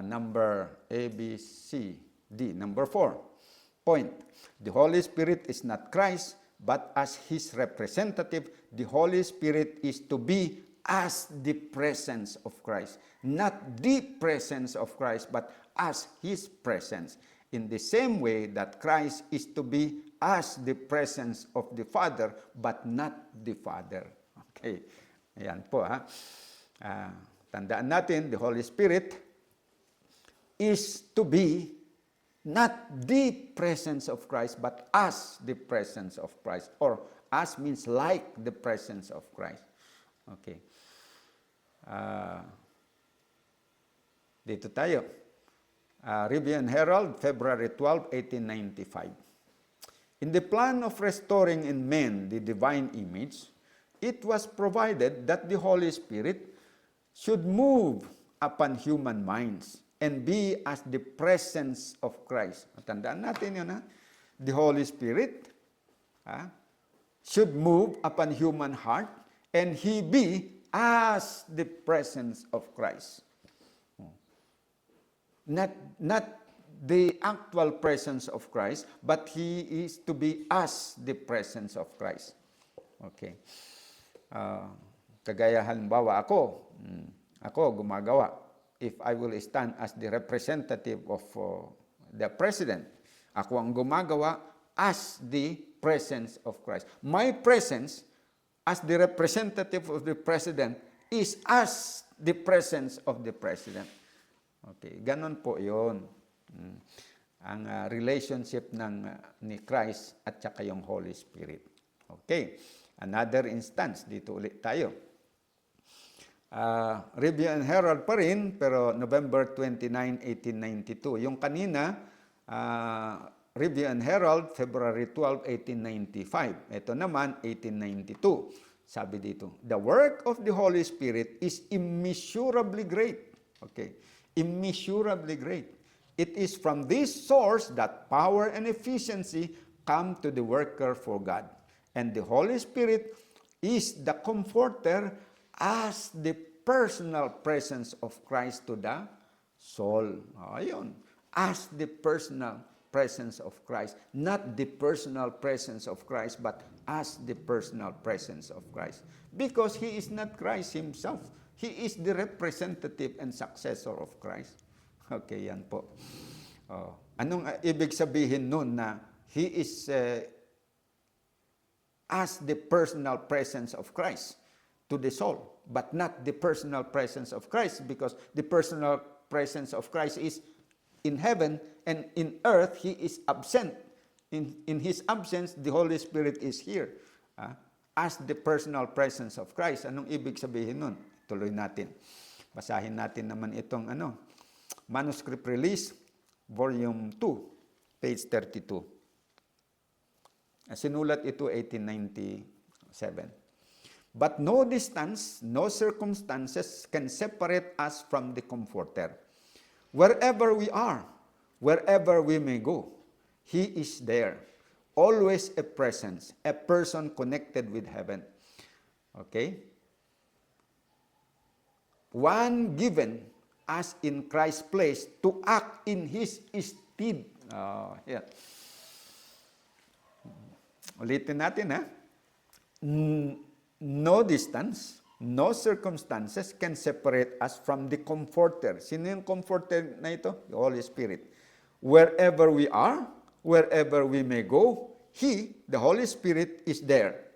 number A, B, C, D. Number 4. Point. The Holy Spirit is not Christ, but as His representative, the Holy Spirit is to be as the presence of Christ. Not the presence of Christ, but as His presence. In the same way that Christ is to be as the presence of the Father, but not the Father. Okay. Ayan po tandaan natin, the Holy Spirit is to be not the presence of Christ, but as the presence of Christ. Or as means like the presence of Christ. Okay. Dito tayo. Review and Herald, February 12, 1895. In the plan of restoring in men the divine image, it was provided that the Holy Spirit should move upon human minds and be as the presence of Christ. Tandaan natin yun, The Holy Spirit should move upon human heart and He be as the presence of Christ. Not the actual presence of Christ, but He is to be as the presence of Christ. Okay. Kagaya halimbawa ako gumagawa. If I will stand as the representative of the President, ako ang gumagawa as the presence of Christ. My presence as the representative of the President is as the presence of the President. Okay, ganon po yun. Ang relationship ni Christ at saka yung Holy Spirit. Okay, another instance, dito ulit tayo. Review and Herald pa rin, pero November 29, 1892. Yung kanina, Review and Herald, February 12, 1895. Ito naman, 1892. Sabi dito, the work of the Holy Spirit is immeasurably great. Okay, immeasurably great. It is from this source that power and efficiency come to the worker for God. And the Holy Spirit is the comforter as the personal presence of Christ to the soul. Ayun. As the personal presence of Christ. Not the personal presence of Christ, but as the personal presence of Christ. Because He is not Christ Himself. He is the representative and successor of Christ. Okay, yan po. Anong ibig sabihin nun na He is as the personal presence of Christ to the soul, but not the personal presence of Christ, because the personal presence of Christ is in heaven, and in earth He is absent. In His absence, the Holy Spirit is here. As the personal presence of Christ. Anong ibig sabihin nun? Tuloy natin. Basahin natin naman itong Manuscript Release, Volume 2, page 32. Sinulat ito 1897. But no distance, no circumstances can separate us from the Comforter. Wherever we are, wherever we may go, He is there. Always a presence, a person connected with heaven. Okay? One given as in Christ's place to act in His stead. Yeah. Ulitin natin, ha? No distance, no circumstances can separate us from the Comforter. Sino yung Comforter na ito? The Holy Spirit. Wherever we are, wherever we may go, He, the Holy Spirit, is there.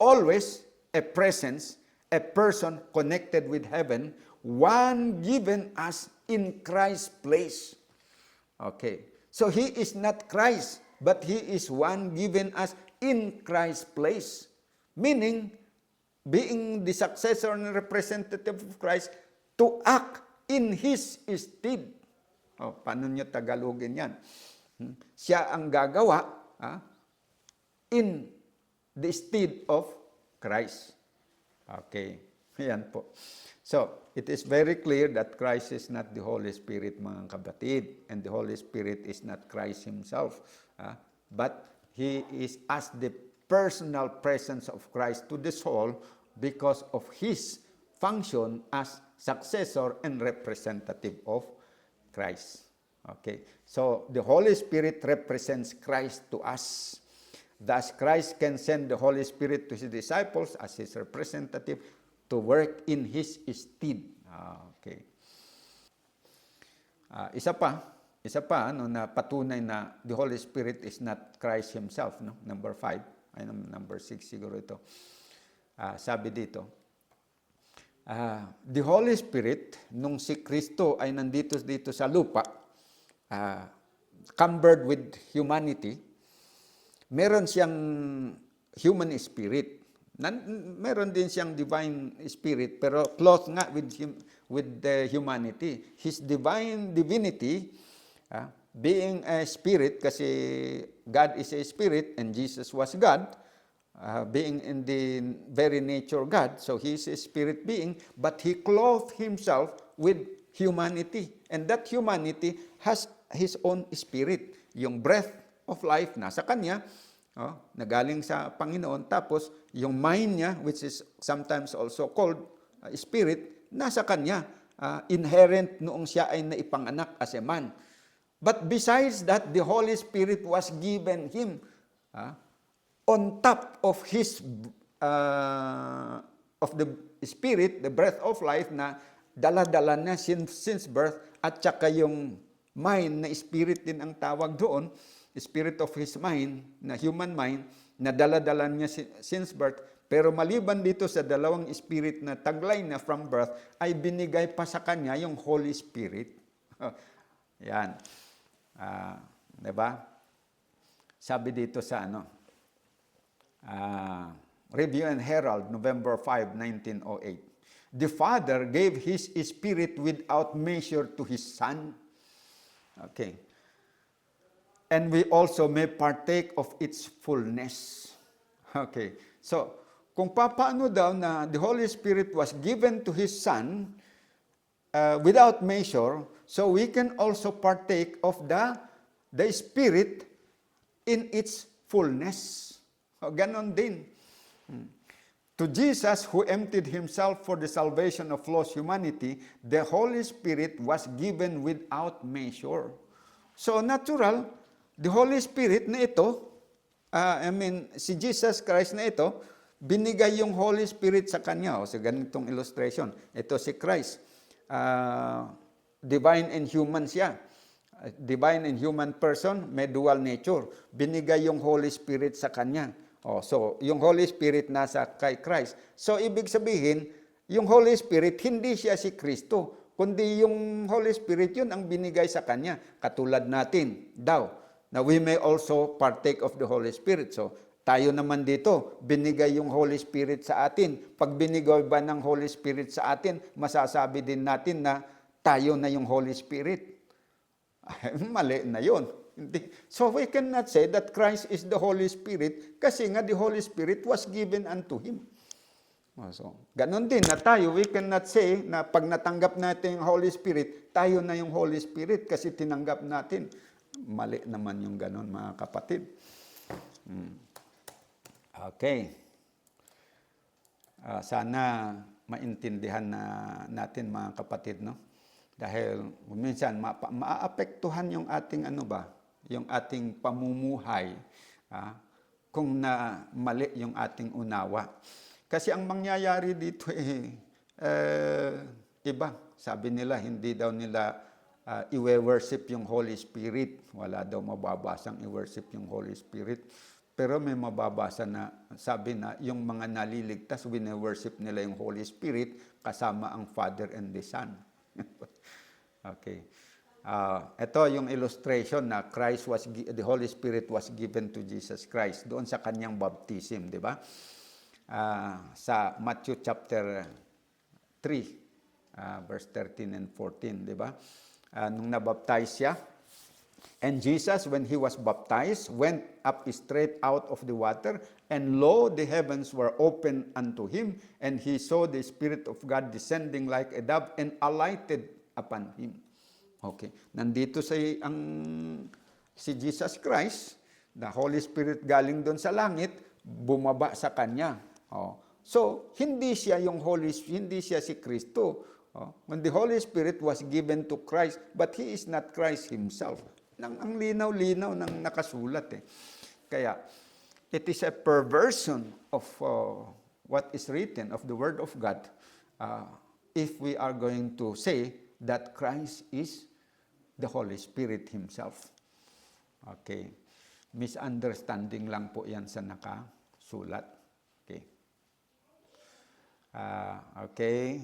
Always a presence, a person connected with heaven, one given us in Christ's place. Okay. So He is not Christ, but He is one given us in Christ's place. Meaning, being the successor and representative of Christ to act in His stead. Paano nyo Tagalogin yan? Siya ang gagawa in the stead of Christ. Okay. Yan po. So, it is very clear that Christ is not the Holy Spirit, mga kapatid. And the Holy Spirit is not Christ Himself. But He is as the personal presence of Christ to the soul because of His function as successor and representative of Christ. Okay. So, the Holy Spirit represents Christ to us. Thus, Christ can send the Holy Spirit to His disciples as His representative to work in His stead. Okay. Isa pa na patunay na the Holy Spirit is not Christ Himself. No? Number 5, number 6 siguro ito. Sabi dito, the Holy Spirit, nung si Kristo ay nandito sa lupa, cumbered with humanity, meron siyang human spirit. Meron din siyang divine spirit, pero clothed nga with the humanity. His divinity, being a spirit, kasi God is a spirit and Jesus was God, being in the very nature God, so He is a spirit being, but He clothed Himself with humanity. And that humanity has His own spirit. Yung breath of life nasa Kanya, nagaling sa Panginoon, tapos yung mind niya, which is sometimes also called spirit, nasa Kanya, inherent noong siya ay naipanganak as a man. But besides that, the Holy Spirit was given him on top of his of the Spirit, the breath of life na dala-dala na since birth, at saka yung mind na spirit din ang tawag doon, spirit of his mind, na human mind, na dala-dala niya since birth. Pero maliban dito sa dalawang spirit na taglay na from birth, ay binigay pa sa kanya yung Holy Spirit. Yan. Diba? Sabi dito sa Review and Herald, November 5, 1908. The Father gave His Spirit without measure to His Son. Okay. And we also may partake of its fullness. Okay. So, kung paano daw na the Holy Spirit was given to His Son without measure, so we can also partake of the Spirit in its fullness. Ganon din. To Jesus, who emptied Himself for the salvation of lost humanity, the Holy Spirit was given without measure. So natural, the Holy Spirit na ito, si Jesus Christ na ito, binigay yung Holy Spirit sa Kanya. O sa ganitong illustration, ito si Christ. Divine and human siya. Divine and human person, may dual nature. Binigay yung Holy Spirit sa Kanya. So, yung Holy Spirit nasa kay Christ. So, ibig sabihin, yung Holy Spirit, hindi siya si Kristo, kundi yung Holy Spirit, yun ang binigay sa Kanya. Katulad natin daw, na we may also partake of the Holy Spirit. So, tayo naman dito, binigay yung Holy Spirit sa atin. Pag binigay ba ng Holy Spirit sa atin, masasabi din natin na tayo na yung Holy Spirit. Mali na yun. So we cannot say that Christ is the Holy Spirit kasi nga the Holy Spirit was given unto Him. So, ganun din na tayo, we cannot say na pag natanggap natin yung Holy Spirit, tayo na yung Holy Spirit kasi tinanggap natin. Mali naman yung ganun, mga kapatid. Okay. Sana maintindihan natin, mga kapatid, no? Dahil minsan maapektuhan yung ating yung ating pamumuhay kung na mali yung ating unawa. Kasi ang mangyayari dito iba. Sabi nila, hindi daw nila i-worship yung Holy Spirit. Wala daw mababasang i-worship yung Holy Spirit. Pero may mababasa na sabi na yung mga naliligtas, wine-worship nila yung Holy Spirit kasama ang Father and the Son. Okay. Ito yung illustration na the Holy Spirit was given to Jesus Christ doon sa kanyang baptism, di ba? Sa Matthew chapter 3, verse 13 and 14, di ba? Nung nabaptize siya, and Jesus, when He was baptized, went up straight out of the water, and lo, the heavens were opened unto Him, and He saw the Spirit of God descending like a dove and alighted upon Him. Okay. Nandito si Jesus Christ, the Holy Spirit galing doon sa langit, bumaba sa Kanya. So, hindi siya si Kristo. When the Holy Spirit was given to Christ, but He is not Christ Himself. Ang linaw-linaw ng nakasulat Kaya, it is a perversion of what is written, of the Word of God, if we are going to say that Christ is the Holy Spirit Himself. Okay. Misunderstanding lang po yan sa nakasulat. Okay. Okay.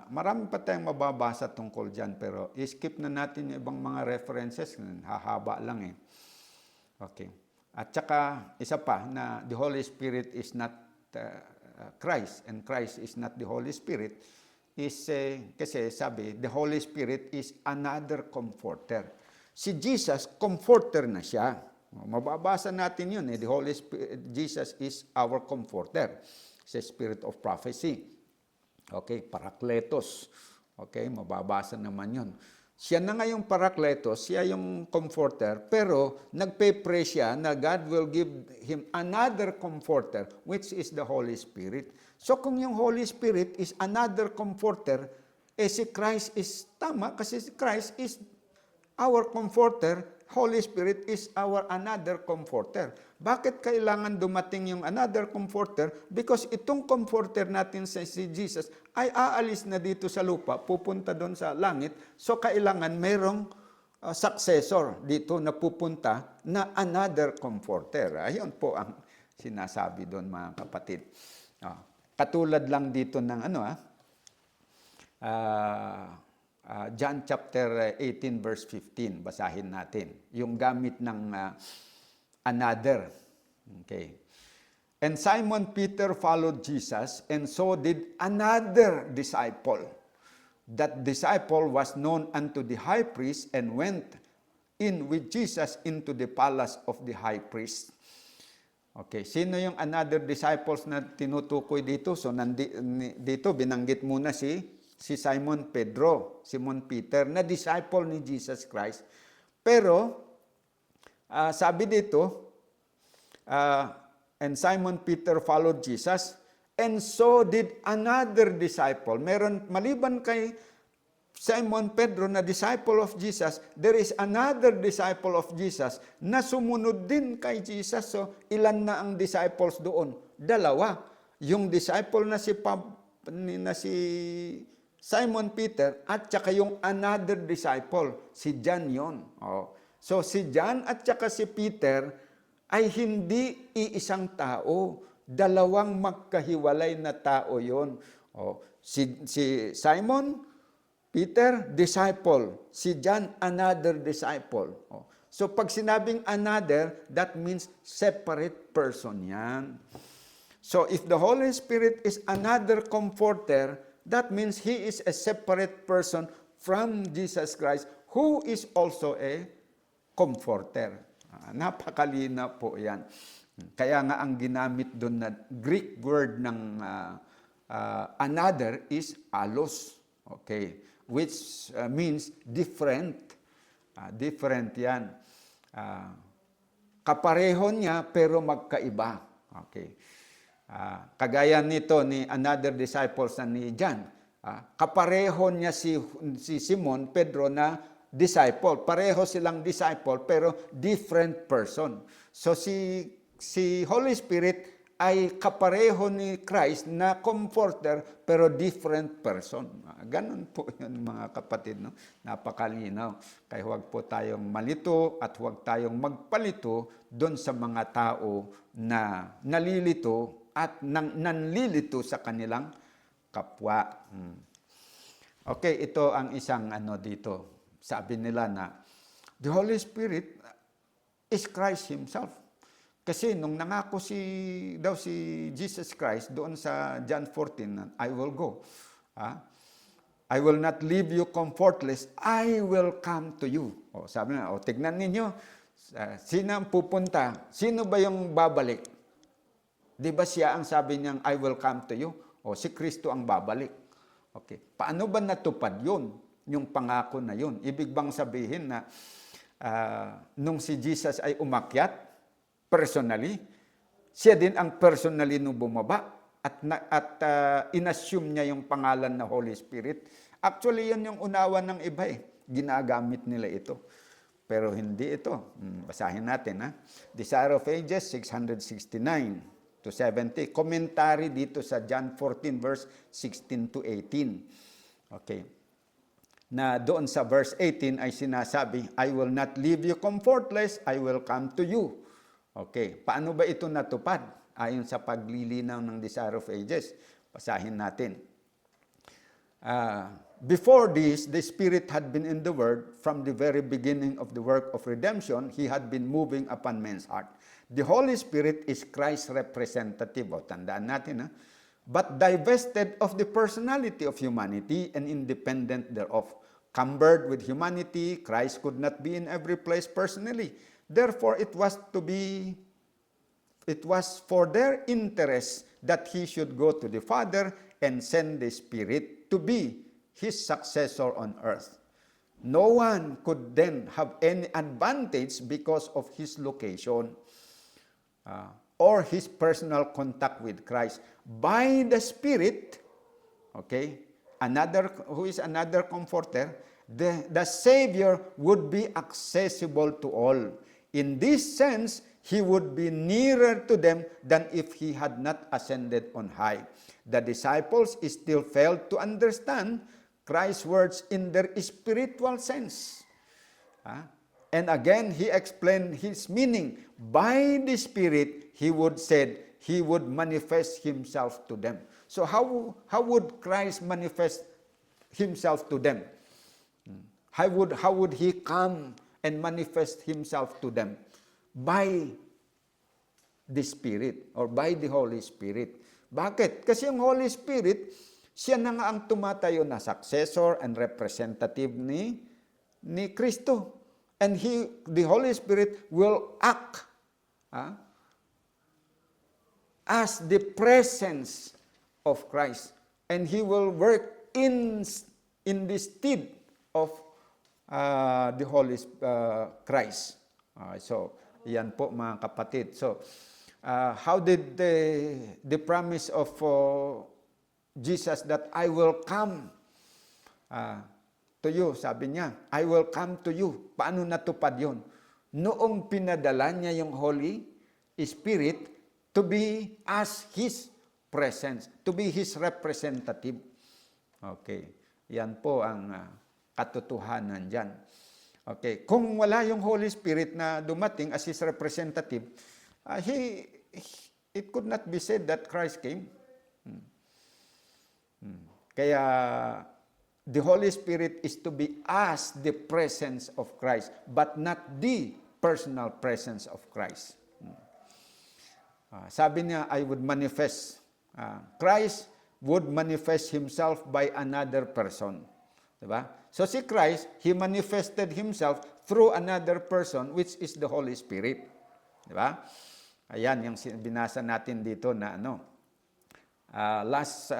Marami pa tayong mababasa tungkol dyan, pero skip na natin yung ibang mga references. Hahaba lang Okay. At saka, isa pa, na the Holy Spirit is not Christ, and Christ is not the Holy Spirit, kasi sabi, the Holy Spirit is another comforter. Si Jesus, comforter na siya. Mababasa natin yun. The Holy Spirit, Jesus is our comforter. Sa spirit of prophecy. Okay, Parakletos. Okay, mababasa naman yun. Siya na nga yung Parakletos, siya yung comforter, pero nagpe-pray siya na God will give him another comforter, which is the Holy Spirit. So kung yung Holy Spirit is another comforter, si Christ is tama kasi si Christ is our comforter, Holy Spirit is our another comforter. Bakit kailangan dumating yung another comforter? Because itong comforter natin si Jesus ay aalis na dito sa lupa, pupunta doon sa langit. So kailangan mayroong successor dito na pupunta na another comforter. Ayun po ang sinasabi doon, mga kapatid. Katulad lang dito ng John chapter 18 verse 15, basahin natin. Yung gamit ng another. Okay. And Simon Peter followed Jesus, and so did another disciple. That disciple was known unto the high priest and went in with Jesus into the palace of the high priest. Okay, sino yung another disciples na tinutukoy dito? So dito binanggit muna si Simon Simon Peter, na disciple ni Jesus Christ. Pero, sabi dito, and Simon Peter followed Jesus, and so did another disciple. Maliban kay Simon Pedro na disciple of Jesus, there is another disciple of Jesus na sumunod din kay Jesus. So, ilan na ang disciples doon? 2. Yung disciple na si Simon Peter at saka yung another disciple, si John yon. So si John at saka si Peter ay hindi iisang tao. 2 magkahiwalay na tao yon. Si Simon, Peter, disciple. Si John, another disciple. So pag sinabing another, that means separate person yan. So if the Holy Spirit is another comforter, that means He is a separate person from Jesus Christ, who is also a comforter. Napakalina po yan. Kaya nga ang ginamit doon na Greek word ng another is allos. Okay. Which means different. Different yan. Kapareho niya pero magkaiba. Okay. Kagaya nito ni another disciples na ni John. Kapareho niya si Simon Pedro na disciple. Pareho silang disciple pero different person. So si Holy Spirit ay kapareho ni Christ na comforter pero different person. Ganun po yun, mga kapatid. No? Napakalinaw. Kaya huwag po tayong malito at huwag tayong magpalito doon sa mga tao na nalilito at nanlilito sa kanilang kapwa. Okay, ito ang isang dito. Sabi nila na the Holy Spirit is Christ Himself. Kasi nung nangako si Jesus Christ doon sa John 14, I will go. I will not leave you comfortless. I will come to you. Sabi na, tignan ninyo, sino ang pupunta? Sino ba yung babalik? Di ba siya ang sabi niyang, I will come to you? Si Kristo ang babalik. Okay. Paano ba natupad yun? Yung pangako na yun. Ibig bang sabihin na nung si Jesus ay umakyat, personally, siya din ang personally nung bumaba at inassume niya yung pangalan na Holy Spirit. Actually, yun yung unawa ng iba Ginagamit nila ito. Pero hindi ito. Basahin natin. Desire of Ages 669 to 70. Commentary dito sa John 14 verse 16 to 18. Okay. Na doon sa verse 18 ay sinasabi, I will not leave you comfortless, I will come to you. Okay, paano ba ito natupad? Ayon sa paglilinaw ng Desire of Ages. Basahin natin. Before this, the Spirit had been in the Word from the very beginning of the work of redemption. He had been moving upon men's heart. The Holy Spirit is Christ's representative. Tandaan natin, but divested of the personality of humanity and independent thereof. Cumbered with humanity, Christ could not be in every place personally. Therefore, it was for their interest that He should go to the Father and send the Spirit to be His successor on earth. No one could then have any advantage because of His location or His personal contact with Christ. By the Spirit, okay, who is another comforter, the Savior would be accessible to all. In this sense, he would be nearer to them than if he had not ascended on high. The disciples still failed to understand Christ's words in their spiritual sense. And again, he explained his meaning. By the Spirit, he would manifest himself to them. So how would Christ manifest himself to them? How would he come and manifest himself to them? By the Spirit or by the Holy Spirit. Bakit? Kasi yung Holy Spirit, siya na nga ang tumatayo na successor and representative ni Kristo. And the Holy Spirit will act as the presence of Christ. And he will work in the stead of the Holy Christ. So, yan po mga kapatid. So, how did the promise of Jesus that I will come to you, sabi niya, I will come to you. Paano natupad yun? Noong pinadala niya yung Holy Spirit to be as His presence, to be His representative. Okay. Yan po ang katotohanan dyan. Okay. Kung wala yung Holy Spirit na dumating as His representative, it could not be said that Christ came. Kaya, the Holy Spirit is to be as the presence of Christ, but not the personal presence of Christ. Sabi niya, I would manifest. Christ would manifest Himself by another person. Diba? So si Christ, He manifested Himself through another person, which is the Holy Spirit. Diba? Ayan, yung binasa natin dito na last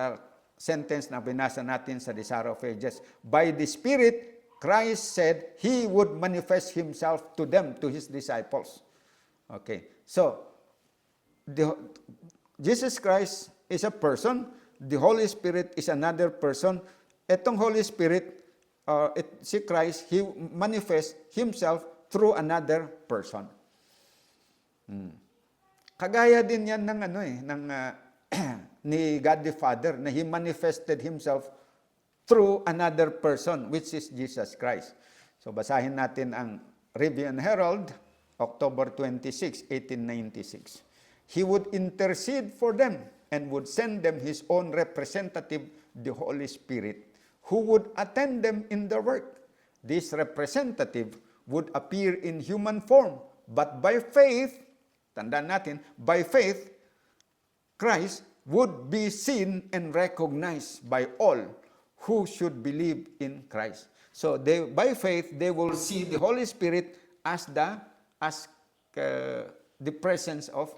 sentence na binasa natin sa Desire of Ages. By the Spirit, Christ said He would manifest Himself to them, to His disciples. Okay. So, Jesus Christ is a person. The Holy Spirit is another person. Etong Holy Spirit, si Christ, He manifests Himself through another person. Kagaya din yan ng ni God the Father, na He manifested Himself through another person, which is Jesus Christ. So, basahin natin ang Review and Herald, October 26, 1896. He would intercede for them and would send them His own representative, the Holy Spirit, who would attend them in their work. This representative would appear in human form, but by faith, tandaan natin, by faith, Christ would be seen and recognized by all who should believe in Christ. So by faith, they will see the Holy Spirit as the presence of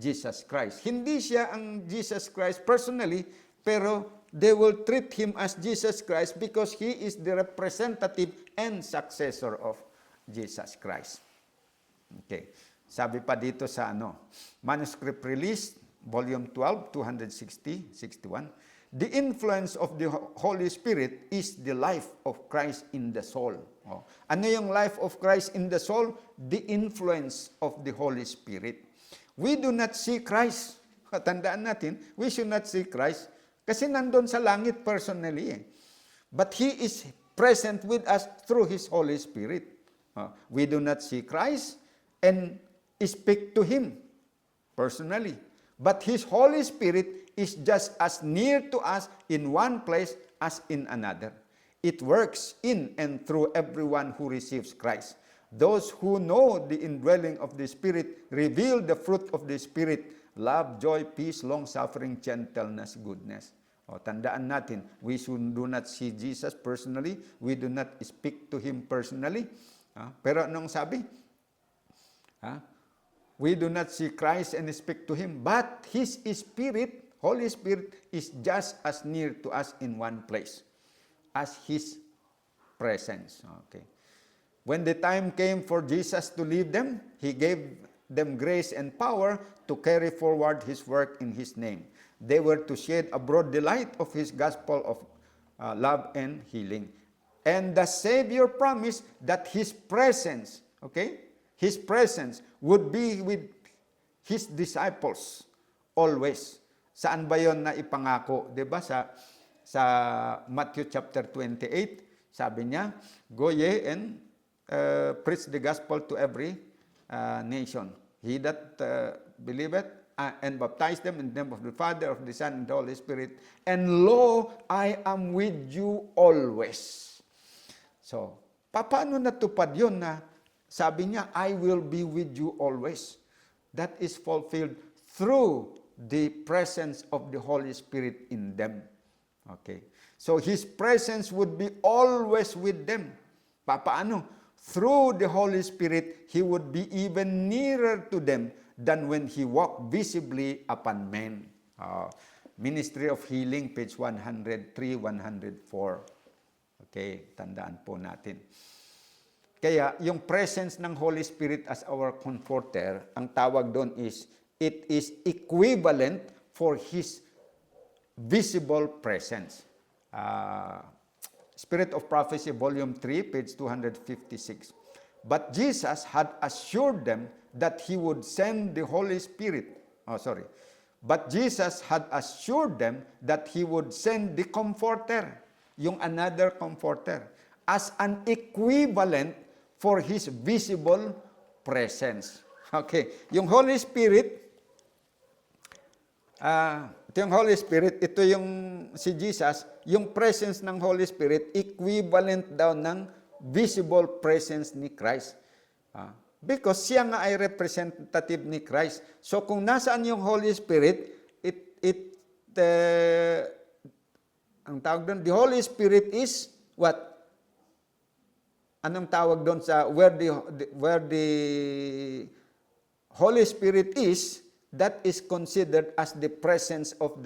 Jesus Christ. Hindi siya ang Jesus Christ personally, pero they will treat Him as Jesus Christ because He is the representative and successor of Jesus Christ. Okay. Sabi pa dito sa manuscript release, Volume 12, 260, 61. The influence of the Holy Spirit is the life of Christ in the soul. Ano yung life of Christ in the soul? The influence of the Holy Spirit. We do not see Christ. Tandaan natin, we should not see Christ kasi nandun sa langit personally. But He is present with us through His Holy Spirit. We do not see Christ and speak to Him personally. But His Holy Spirit is just as near to us in one place as in another. It works in and through everyone who receives Christ. Those who know the indwelling of the Spirit reveal the fruit of the Spirit, love, joy, peace, long-suffering, gentleness, goodness. Tandaan natin, we do not see Jesus personally. We do not speak to Him personally. Pero anong sabi? We do not see Christ and speak to Him, but His Spirit, Holy Spirit, is just as near to us in one place as His presence. Okay. When the time came for Jesus to leave them, He gave them grace and power to carry forward His work in His name. They were to shed abroad the light of His gospel of love and healing. And the Savior promised that His presence, okay, His presence would be with His disciples always. Saan ba yon na ipangako? Diba sa Matthew chapter 28, sabi niya, go ye and preach the gospel to every nation. He that believeth and baptize them in the name of the Father, of the Son, and the Holy Spirit. And lo, I am with you always. So, paano natupad yun na sabi niya, I will be with you always. That is fulfilled through the presence of the Holy Spirit in them. Okay. So, His presence would be always with them. Paano? Through the Holy Spirit, He would be even nearer to them than when He walked visibly upon men. Ministry of Healing, page 103, 104. Okay, tandaan po natin. Kaya, yung presence ng Holy Spirit as our comforter, ang tawag doon is, it is equivalent for His visible presence. Spirit of Prophecy, Volume 3, page 256. But Jesus had assured them that He would send the Holy Spirit. But Jesus had assured them that He would send the Comforter, yung another Comforter, as an equivalent for His visible presence. Okay, yung Holy Spirit, ito yung si Jesus, yung presence ng Holy Spirit, equivalent daw ng visible presence ni Christ. Because siya nga ay representative ni Christ. So kung nasaan yung Holy Spirit, ang tawag doon, the Holy Spirit is what? Anong tawag doon sa where the Holy Spirit is, that is considered as the presence of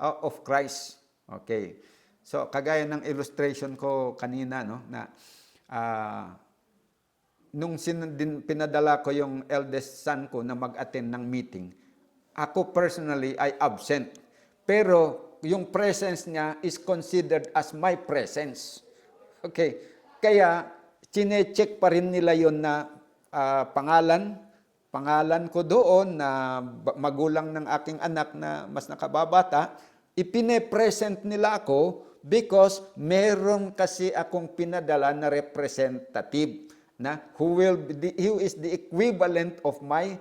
of Christ. Okay. So kagaya ng illustration ko kanina, no, na nung pinadala ko yung eldest son ko na mag-attend ng meeting, ako personally ay absent. Pero yung presence niya is considered as my presence. Okay. Kaya, chine-check pa rin nila yon na pangalan ko doon na magulang ng aking anak na mas nakababata, ipine-present nila ako because meron kasi akong pinadala na representative na who is the equivalent of my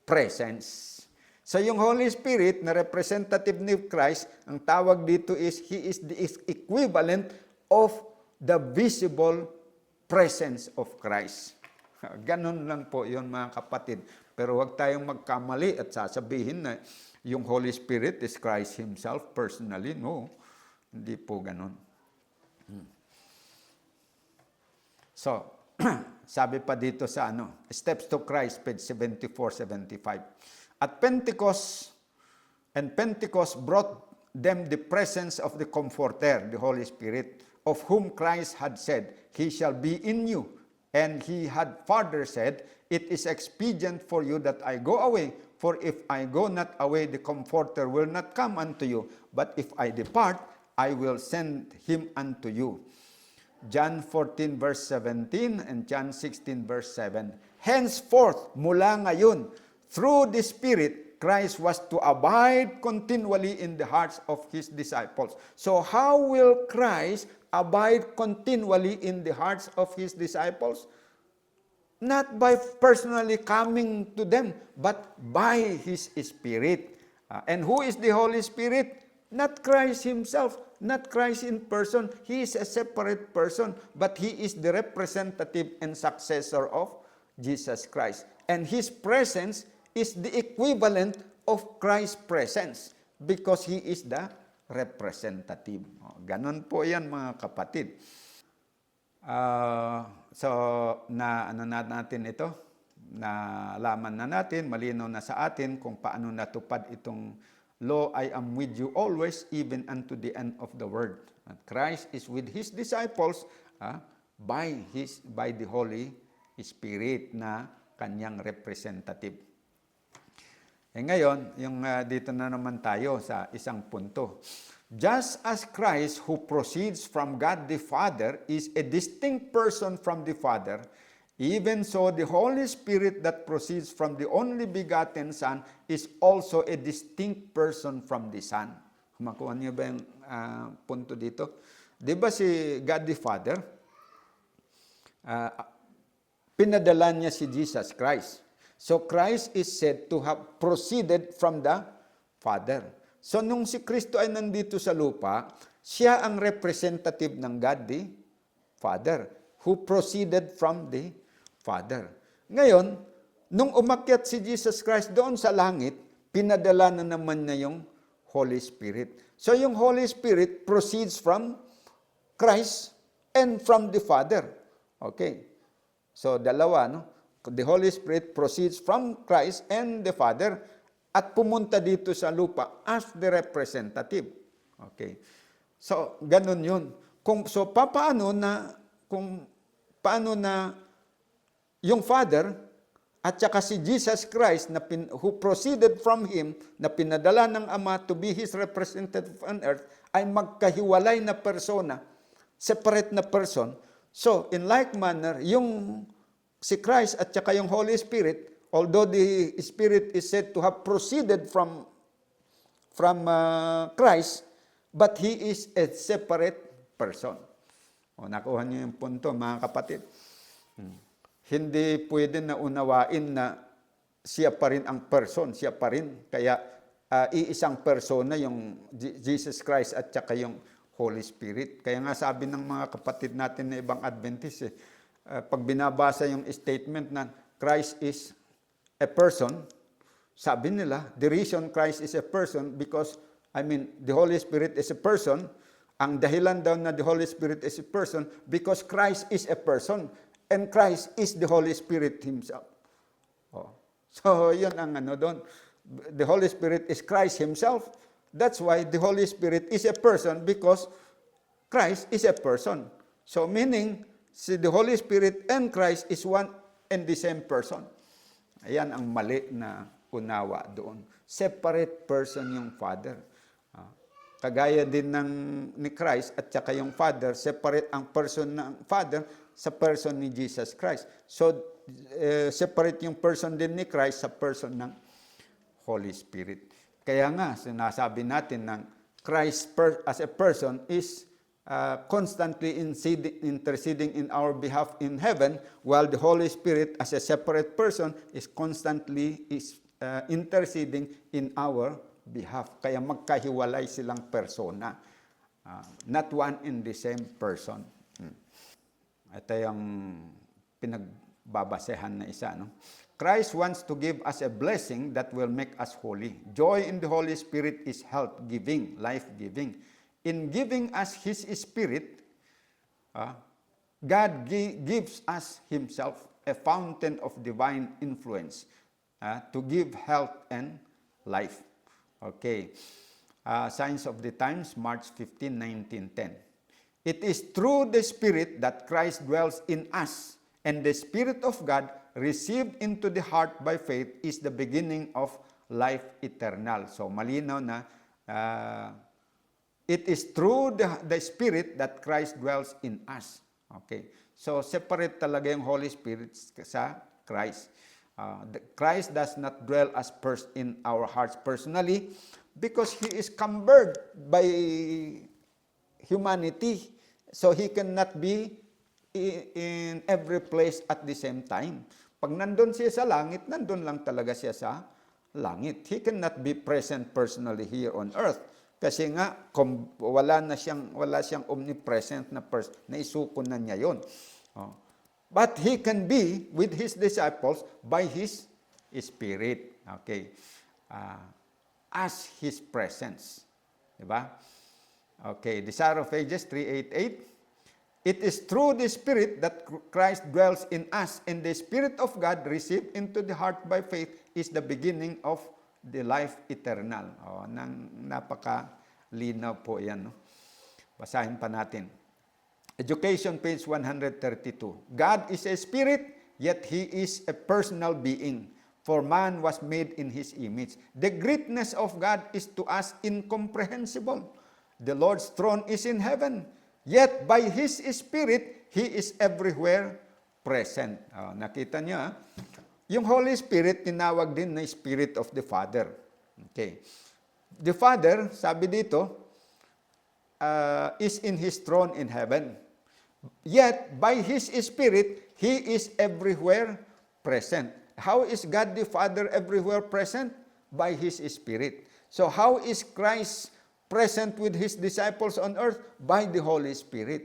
presence. So yung Holy Spirit na representative ni Christ, ang tawag dito is He is the equivalent of the visible presence of Christ. Ganon lang po yun mga kapatid. Pero huwag tayong magkamali at sasabihin na yung Holy Spirit is Christ Himself personally. No, hindi po ganon. So, sabi pa dito sa Steps to Christ, page 74-75. At Pentecost brought them the presence of the Comforter, the Holy Spirit, of whom Christ had said, He shall be in you. And He had further said, it is expedient for you that I go away, for if I go not away, the Comforter will not come unto you. But if I depart, I will send Him unto you. John 14 verse 17 and John 16 verse 7. Henceforth, mula ngayon, through the Spirit, Christ was to abide continually in the hearts of His disciples. So how will Christ abide continually in the hearts of His disciples? Not by personally coming to them, but by His Spirit. And who is the Holy Spirit? Not Christ Himself, not Christ in person. He is a separate person, but He is the representative and successor of Jesus Christ. And His presence is the equivalent of Christ's presence because He is the representative. Ganon po yan mga kapatid. So, natin ito, nalaman na natin, malinaw na sa atin kung paano natupad itong Lo, I am with you always, even unto the end of the world. At Christ is with His disciples by the Holy Spirit na kanyang representative. Ngayon, yung dito na naman tayo sa isang punto. Just as Christ who proceeds from God the Father is a distinct person from the Father, even so the Holy Spirit that proceeds from the only begotten Son is also a distinct person from the Son. Makuha niyo ba yung punto dito? Di ba si God the Father, pinadala niya si Jesus Christ. So Christ is said to have proceeded from the Father. So nung si Kristo ay nandito sa lupa, siya ang representative ng God the Father, who proceeded from the Father. Ngayon, nung umakyat si Jesus Christ doon sa langit, pinadala na naman niya yung Holy Spirit. So yung Holy Spirit proceeds from Christ and from the Father. Okay. So dalawa, no? The Holy Spirit proceeds from Christ and the Father at pumunta dito sa lupa as the representative. Okay. So, ganun yun. Paano na yung Father at saka si Jesus Christ who proceeded from Him, na pinadala ng Ama to be His representative on earth, ay magkahiwalay na persona, separate na person. So, in like manner, yung si Christ at saka yung Holy Spirit, although the Spirit is said to have proceeded from Christ, but He is a separate person. Nakuha niyo yung punto, mga kapatid. Hindi pwede na unawain na siya pa rin ang person, siya pa rin. Kaya iisang persona yung Jesus Christ at saka yung Holy Spirit. Kaya nga sabi ng mga kapatid natin na ibang Adventist, pag binabasa yung statement na Christ is a person, sabi nila, the reason Christ is a person because, the Holy Spirit is a person. Ang dahilan daw na the Holy Spirit is a person because Christ is a person and Christ is the Holy Spirit Himself. So, yun ang doon. The Holy Spirit is Christ Himself. That's why the Holy Spirit is a person because Christ is a person. So, meaning, the Holy Spirit and Christ is one and the same person. Ayan ang mali na unawa doon. Separate person yung Father. Kagaya din ni Christ at saka yung Father, separate ang person ng Father sa person ni Jesus Christ. So, separate yung person din ni Christ sa person ng Holy Spirit. Kaya nga, sinasabi natin ng Christ as a person is constantly interceding in our behalf in heaven, while the Holy Spirit as a separate person is constantly interceding in our behalf. Kaya magkahiwalay silang persona. Not one in the same person. Ito yung pinagbabasehan na isa. No? Christ wants to give us a blessing that will make us holy. Joy in the Holy Spirit is health-giving, life-giving. In giving us His Spirit, God gives us Himself, a fountain of divine influence, to give health and life. Okay. Signs of the Times, March 15, 1910. It is through the Spirit that Christ dwells in us, and the Spirit of God, received into the heart by faith, is the beginning of life eternal. So, malinaw na it is through the Spirit that Christ dwells in us. Okay. So, separate talaga yung Holy Spirit sa Christ. Christ does not dwell in our hearts personally because He is cumbered by humanity. So, He cannot be in every place at the same time. Pag nandun siya sa langit, nandun lang talaga siya sa langit. He cannot be present personally here on earth. Kasi nga, wala siyang omnipresent na person, naisuko na niya yun. But He can be with His disciples by His Spirit. Okay. As His presence. Diba? Okay. Desire of Ages 3:8. It is through the Spirit that Christ dwells in us, and the Spirit of God received into the heart by faith is the beginning of the life eternal. Napakalinaw po yan. No? Basahin pa natin. Education, page 132. God is a spirit, yet He is a personal being. For man was made in His image. The greatness of God is to us incomprehensible. The Lord's throne is in heaven. Yet by His Spirit, He is everywhere present. Nakita niyo, yung Holy Spirit, tinawag din na Spirit of the Father. Okay. The Father, sabi dito, is in His throne in heaven. Yet, by His Spirit, He is everywhere present. How is God the Father everywhere present? By His Spirit. So, how is Christ present with His disciples on earth? By the Holy Spirit.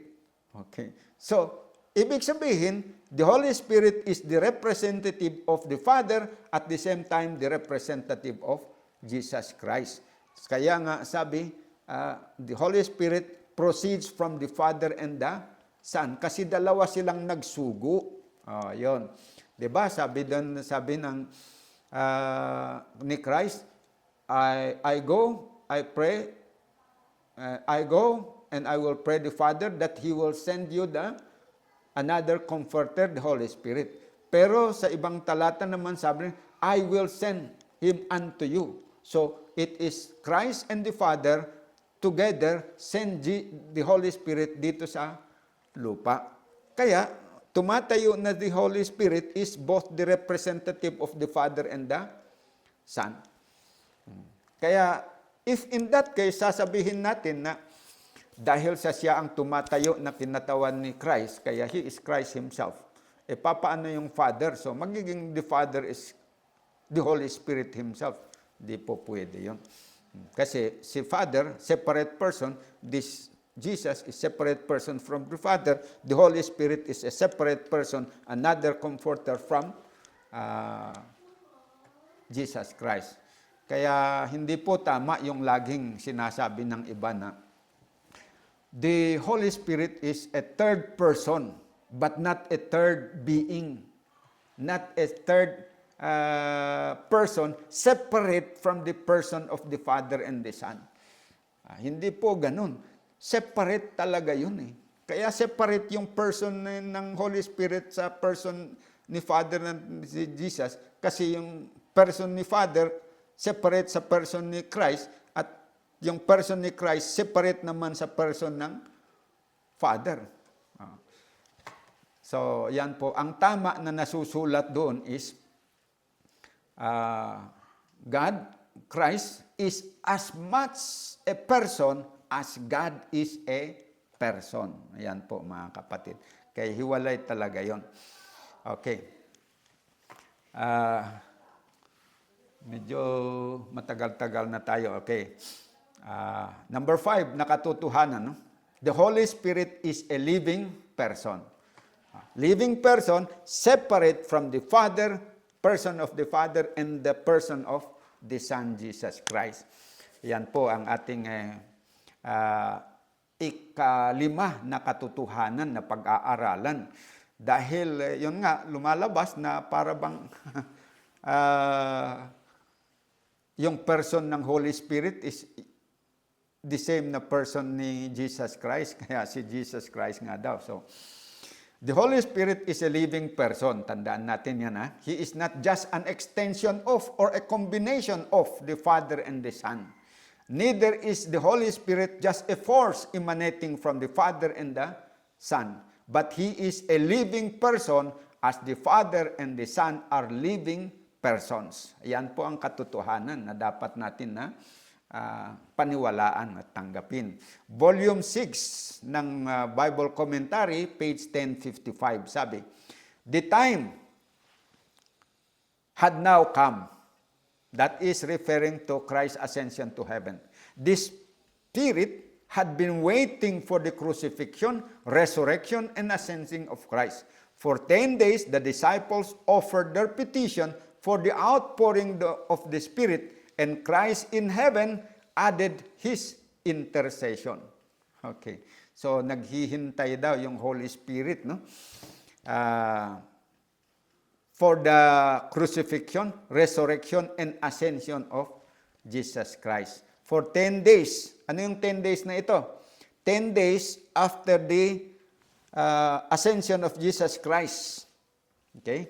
Okay. So, ibig sabihin, the Holy Spirit is the representative of the Father, at the same time, the representative of Jesus Christ. Kaya nga sabi, the Holy Spirit proceeds from the Father and the Son. Kasi dalawa silang nagsugo. Yun. Diba? Sabi ng ni Christ, I go, I pray, I go, and I will pray the Father that He will send you another comforter, the Holy Spirit. Pero sa ibang talata naman sabi, I will send Him unto you. So, it is Christ and the Father together send the Holy Spirit dito sa lupa. Kaya, tumatayo na the Holy Spirit is both the representative of the Father and the Son. Kaya, if in that case, sasabihin natin na dahil sa siya ang tumatayo na kinatawan ni Christ, kaya He is Christ Himself, papaano yung Father? So, magiging the Father is the Holy Spirit Himself. Di po pwede yun. Kasi si Father, separate person, this Jesus is separate person from the Father. The Holy Spirit is a separate person, another comforter from Jesus Christ. Kaya hindi po tama yung laging sinasabi ng iba na the Holy Spirit is a third person, but not a third being. Not a third person separate from the person of the Father and the Son. Hindi po ganun. Separate talaga yun eh. Kaya separate yung person ng Holy Spirit sa person ni Father and si Jesus, kasi yung person ni Father separate sa person ni Christ, at yung person ni Christ separate naman sa person ng Father. So, yan po. Ang tama na nasusulat doon is God, Christ, is as much a person as God is a person. Ayan po mga kapatid. Kaya hiwalay talaga yon. Okay. Medyo matagal-tagal na tayo. Okay. Number 5, nakatotohanan. No? The Holy Spirit is a living person. Living person separate from the Father, person of the Father, and the person of the Son, Jesus Christ. Yan po ang ating ikalima na katotohanan na pag-aaralan. Dahil yun nga, lumalabas na para bang yung person ng Holy Spirit is the same na person ni Jesus Christ. Kaya si Jesus Christ nga daw. So, the Holy Spirit is a living person. Tandaan natin yan. He is not just an extension of or a combination of the Father and the Son. Neither is the Holy Spirit just a force emanating from the Father and the Son. But He is a living person as the Father and the Son are living persons. Yan po ang katotohanan na dapat natin na paniwalaan at tanggapin. Volume 6 ng Bible Commentary, page 1055, sabi, the time had now come. That is referring to Christ's ascension to heaven. The Spirit had been waiting for the crucifixion, resurrection, and ascending of Christ. For 10 days, the disciples offered their petition for the outpouring of the Spirit, and Christ in heaven added His intercession. Okay. So, naghihintay daw yung Holy Spirit, no? For the crucifixion, resurrection, and ascension of Jesus Christ. For 10 days. Ano yung 10 days na ito? 10 days after the ascension of Jesus Christ. Okay?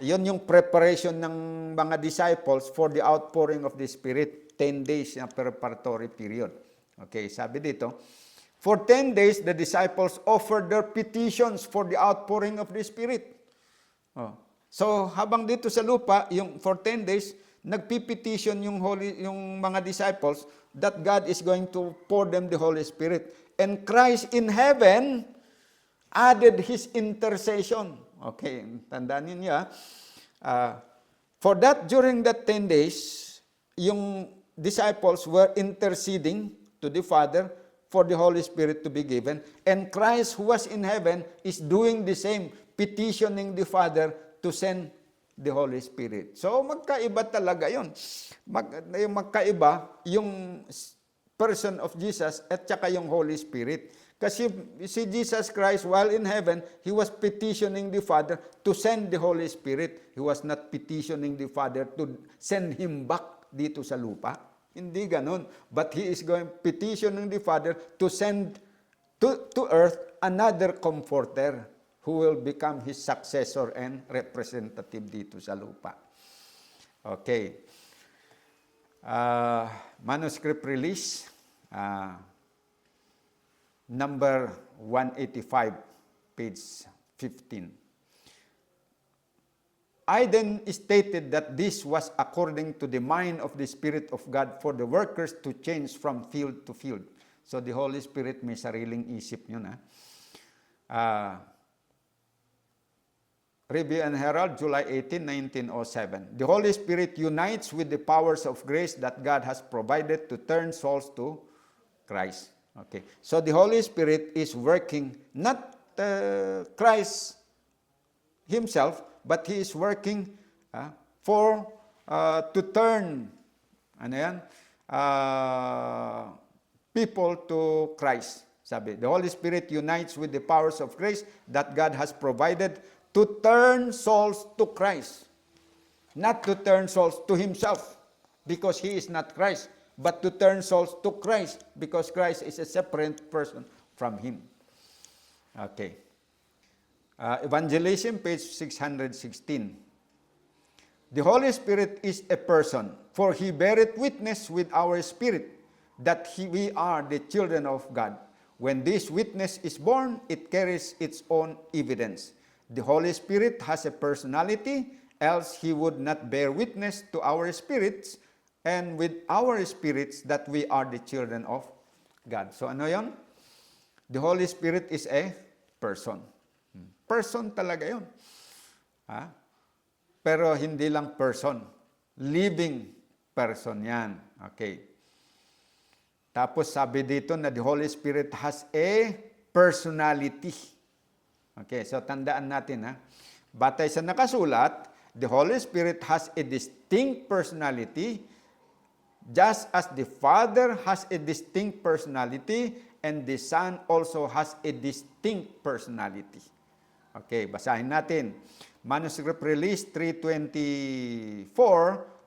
Yun yung preparation ng mga disciples for the outpouring of the Spirit. 10 days na preparatory period. Okay, sabi dito, for 10 days, the disciples offered their petitions for the outpouring of the Spirit. Oh. So, habang dito sa lupa, yung for 10 days, nagpipetition yung mga disciples that God is going to pour them the Holy Spirit. And Christ in heaven added His intercession. Okay, tandaan niyo for that, during that 10 days, yung disciples were interceding to the Father for the Holy Spirit to be given. And Christ who was in heaven is doing the same, petitioning the Father to send the Holy Spirit. So magkaiba talaga yun. Magkaiba yung person of Jesus at saka yung Holy Spirit. Kasi si Jesus Christ, while in heaven, He was petitioning the Father to send the Holy Spirit. He was not petitioning the Father to send Him back dito sa lupa. Hindi ganun. But He is petitioning the Father to send to earth another comforter who will become His successor and representative dito sa lupa. Okay. Manuscript release. Number 185, page 15. I then stated that this was according to the mind of the Spirit of God for the workers to change from field to field. So the Holy Spirit may sariling isip yun. Review and Herald, July 18, 1907. The Holy Spirit unites with the powers of grace that God has provided to turn souls to Christ. Okay. So the Holy Spirit is working, not Christ Himself, but He is working to turn people to Christ. Sabi, the Holy Spirit unites with the powers of grace that God has provided to turn souls to Christ. Not to turn souls to Himself, because He is not Christ, but to turn souls to Christ, because Christ is a separate person from Him. Okay. Evangelism, page 616. The Holy Spirit is a person, for He beareth witness with our spirit that we are the children of God. When this witness is born, it carries its own evidence. The Holy Spirit has a personality, else He would not bear witness to our spirits, and with our spirits that we are the children of God. So ano yon? The Holy Spirit is a person. Person talaga yon. Pero hindi lang person. Living person yan. Okay. Tapos sabi dito na the Holy Spirit has a personality. Okay, so tandaan natin Batay sa nakasulat, the Holy Spirit has a distinct personality, just as the Father has a distinct personality and the Son also has a distinct personality. Okay, basahin natin. Manuscript Release 324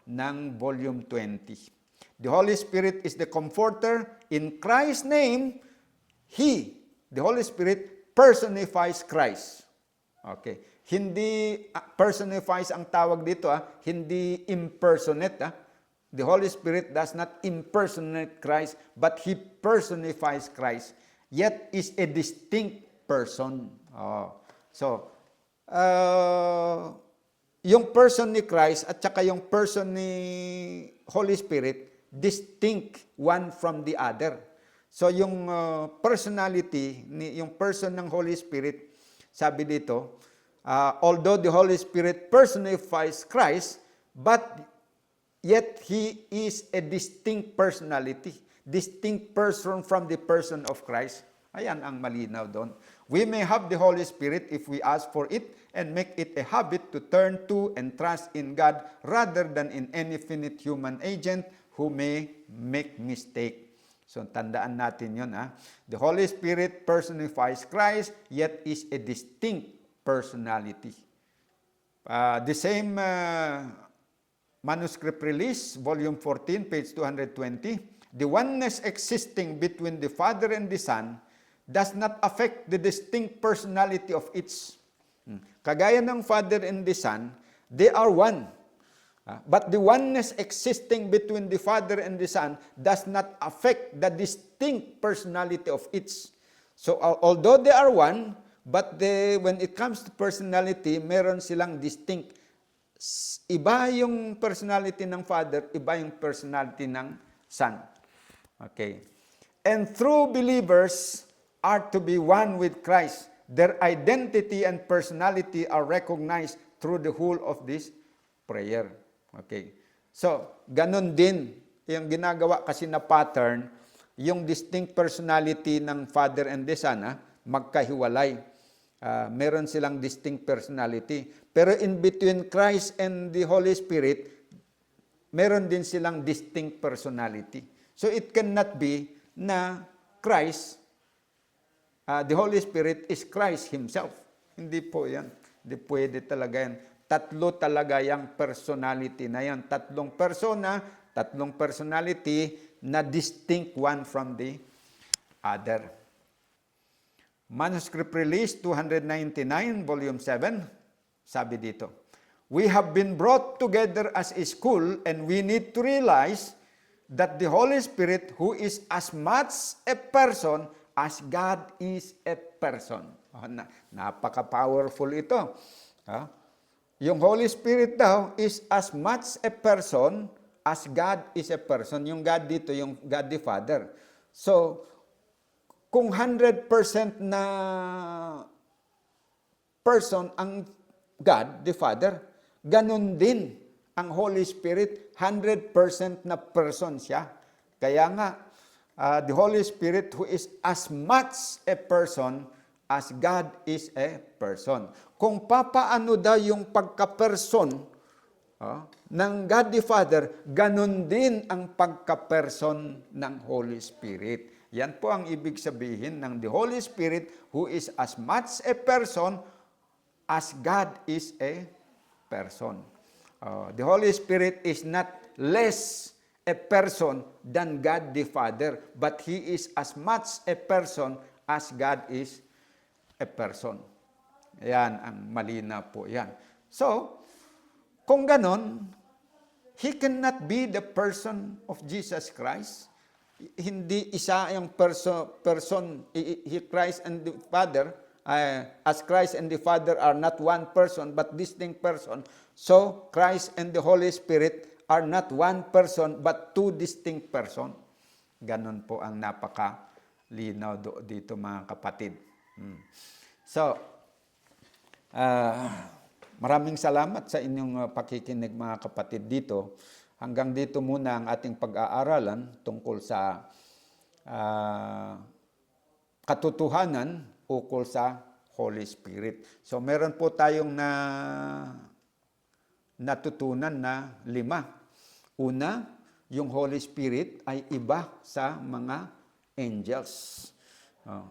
ng Volume 20. The Holy Spirit is the Comforter. In Christ's name, the Holy Spirit, personifies Christ. Okay. Hindi personifies ang tawag dito, hindi impersonate. The Holy Spirit does not impersonate Christ, but He personifies Christ, yet is a distinct person. So, yung person ni Christ at saka yung person ni Holy Spirit, distinct one from the other. So, yung personality, yung person ng Holy Spirit, sabi dito, although the Holy Spirit personifies Christ, but yet He is a distinct personality, distinct person from the person of Christ. Ayan ang malinaw doon. We may have the Holy Spirit if we ask for it and make it a habit to turn to and trust in God rather than in any finite human agent who may make mistake. So tandaan natin yun. The Holy Spirit personifies Christ yet is a distinct personality. The same Manuscript Release, Volume 14, page 220. The oneness existing between the Father and the Son does not affect the distinct personality of each. Kagaya ng Father and the Son, They are one. But the oneness existing between the Father and the Son does not affect the distinct personality of each. So although they are one, but when it comes to personality, meron silang distinct. Iba yung personality ng Father, iba yung personality ng Son. Okay. And true believers are to be one with Christ. Their identity and personality are recognized through the whole of this prayer. Okay. So, ganun din yung ginagawa kasi na pattern, yung distinct personality ng Father and the Son, magkahiwalay. Meron silang distinct personality. Pero in between Christ and the Holy Spirit, meron din silang distinct personality. So, it cannot be na Christ, the Holy Spirit is Christ Himself. Hindi po yan. Hindi pwede talaga yan. Tatlo talaga yung personality na yan. Tatlong persona, tatlong personality na distinct one from the other. Manuscript Release 299, Volume 7, sabi dito, we have been brought together as a school and we need to realize that the Holy Spirit, who is as much a person as God is a person. Napaka-powerful ito. Yung Holy Spirit daw is as much a person as God is a person. Yung God dito, yung God the Father. So, kung 100% na person ang God the Father, ganun din ang Holy Spirit, 100% na person siya. Kaya nga, the Holy Spirit who is as much a person as God is a person. Kung papaano daw yung pagka-person ng God the Father, ganun din ang pagka-person ng Holy Spirit. Yan po ang ibig sabihin ng the Holy Spirit who is as much a person as God is a person. The Holy Spirit is not less a person than God the Father, but He is as much a person as God is a person. Yan, ang malina po yan. So, kung ganon, He cannot be the person of Jesus Christ. Hindi isa yung person, Christ and the Father, as Christ and the Father are not one person, but distinct person. So, Christ and the Holy Spirit are not one person, but two distinct person. Ganon po ang napakalinaw dito mga kapatid. So, maraming salamat sa inyong pakikinig mga kapatid dito. Hanggang dito muna ang ating pag-aaralan tungkol sa katotohanan ukol sa Holy Spirit. So meron po tayong natutunan na 5. Una, yung Holy Spirit ay iba sa mga angels.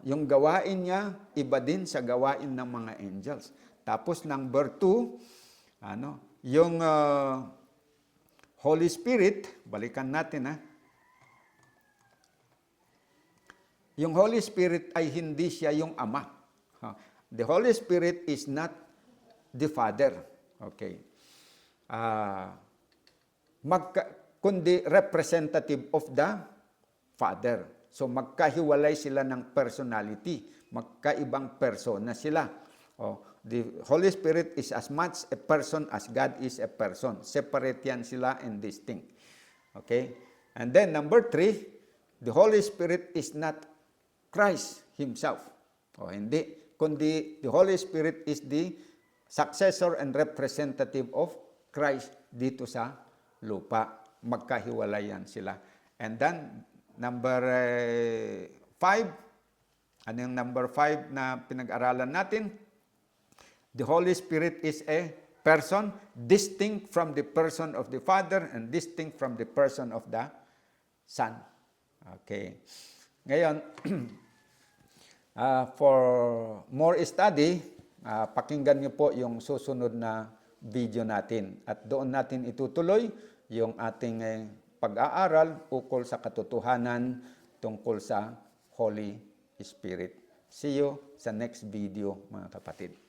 Yung gawain niya, iba din sa gawain ng mga angels. Tapos number 2, yung Holy Spirit, balikan natin Yung Holy Spirit ay hindi siya yung Ama. The Holy Spirit is not the Father. Okay. Kundi representative of the Father. So magkahiwalay sila ng personality. Magkaibang persona sila. The Holy Spirit is as much a person as God is a person. Separate yan sila and distinct. Okay? And then number 3, the Holy Spirit is not Christ Himself. Hindi. Kundi the Holy Spirit is the successor and representative of Christ dito sa lupa. Magkahiwalay yan sila. And then, number 5, ano yung number 5 na pinag-aralan natin? The Holy Spirit is a person distinct from the person of the Father and distinct from the person of the Son. Okay. Ngayon, for more study, pakinggan niyo po yung susunod na video natin. At doon natin itutuloy yung ating pag-aaral ukol sa katotohanan tungkol sa Holy Spirit. See you sa next video, mga kapatid.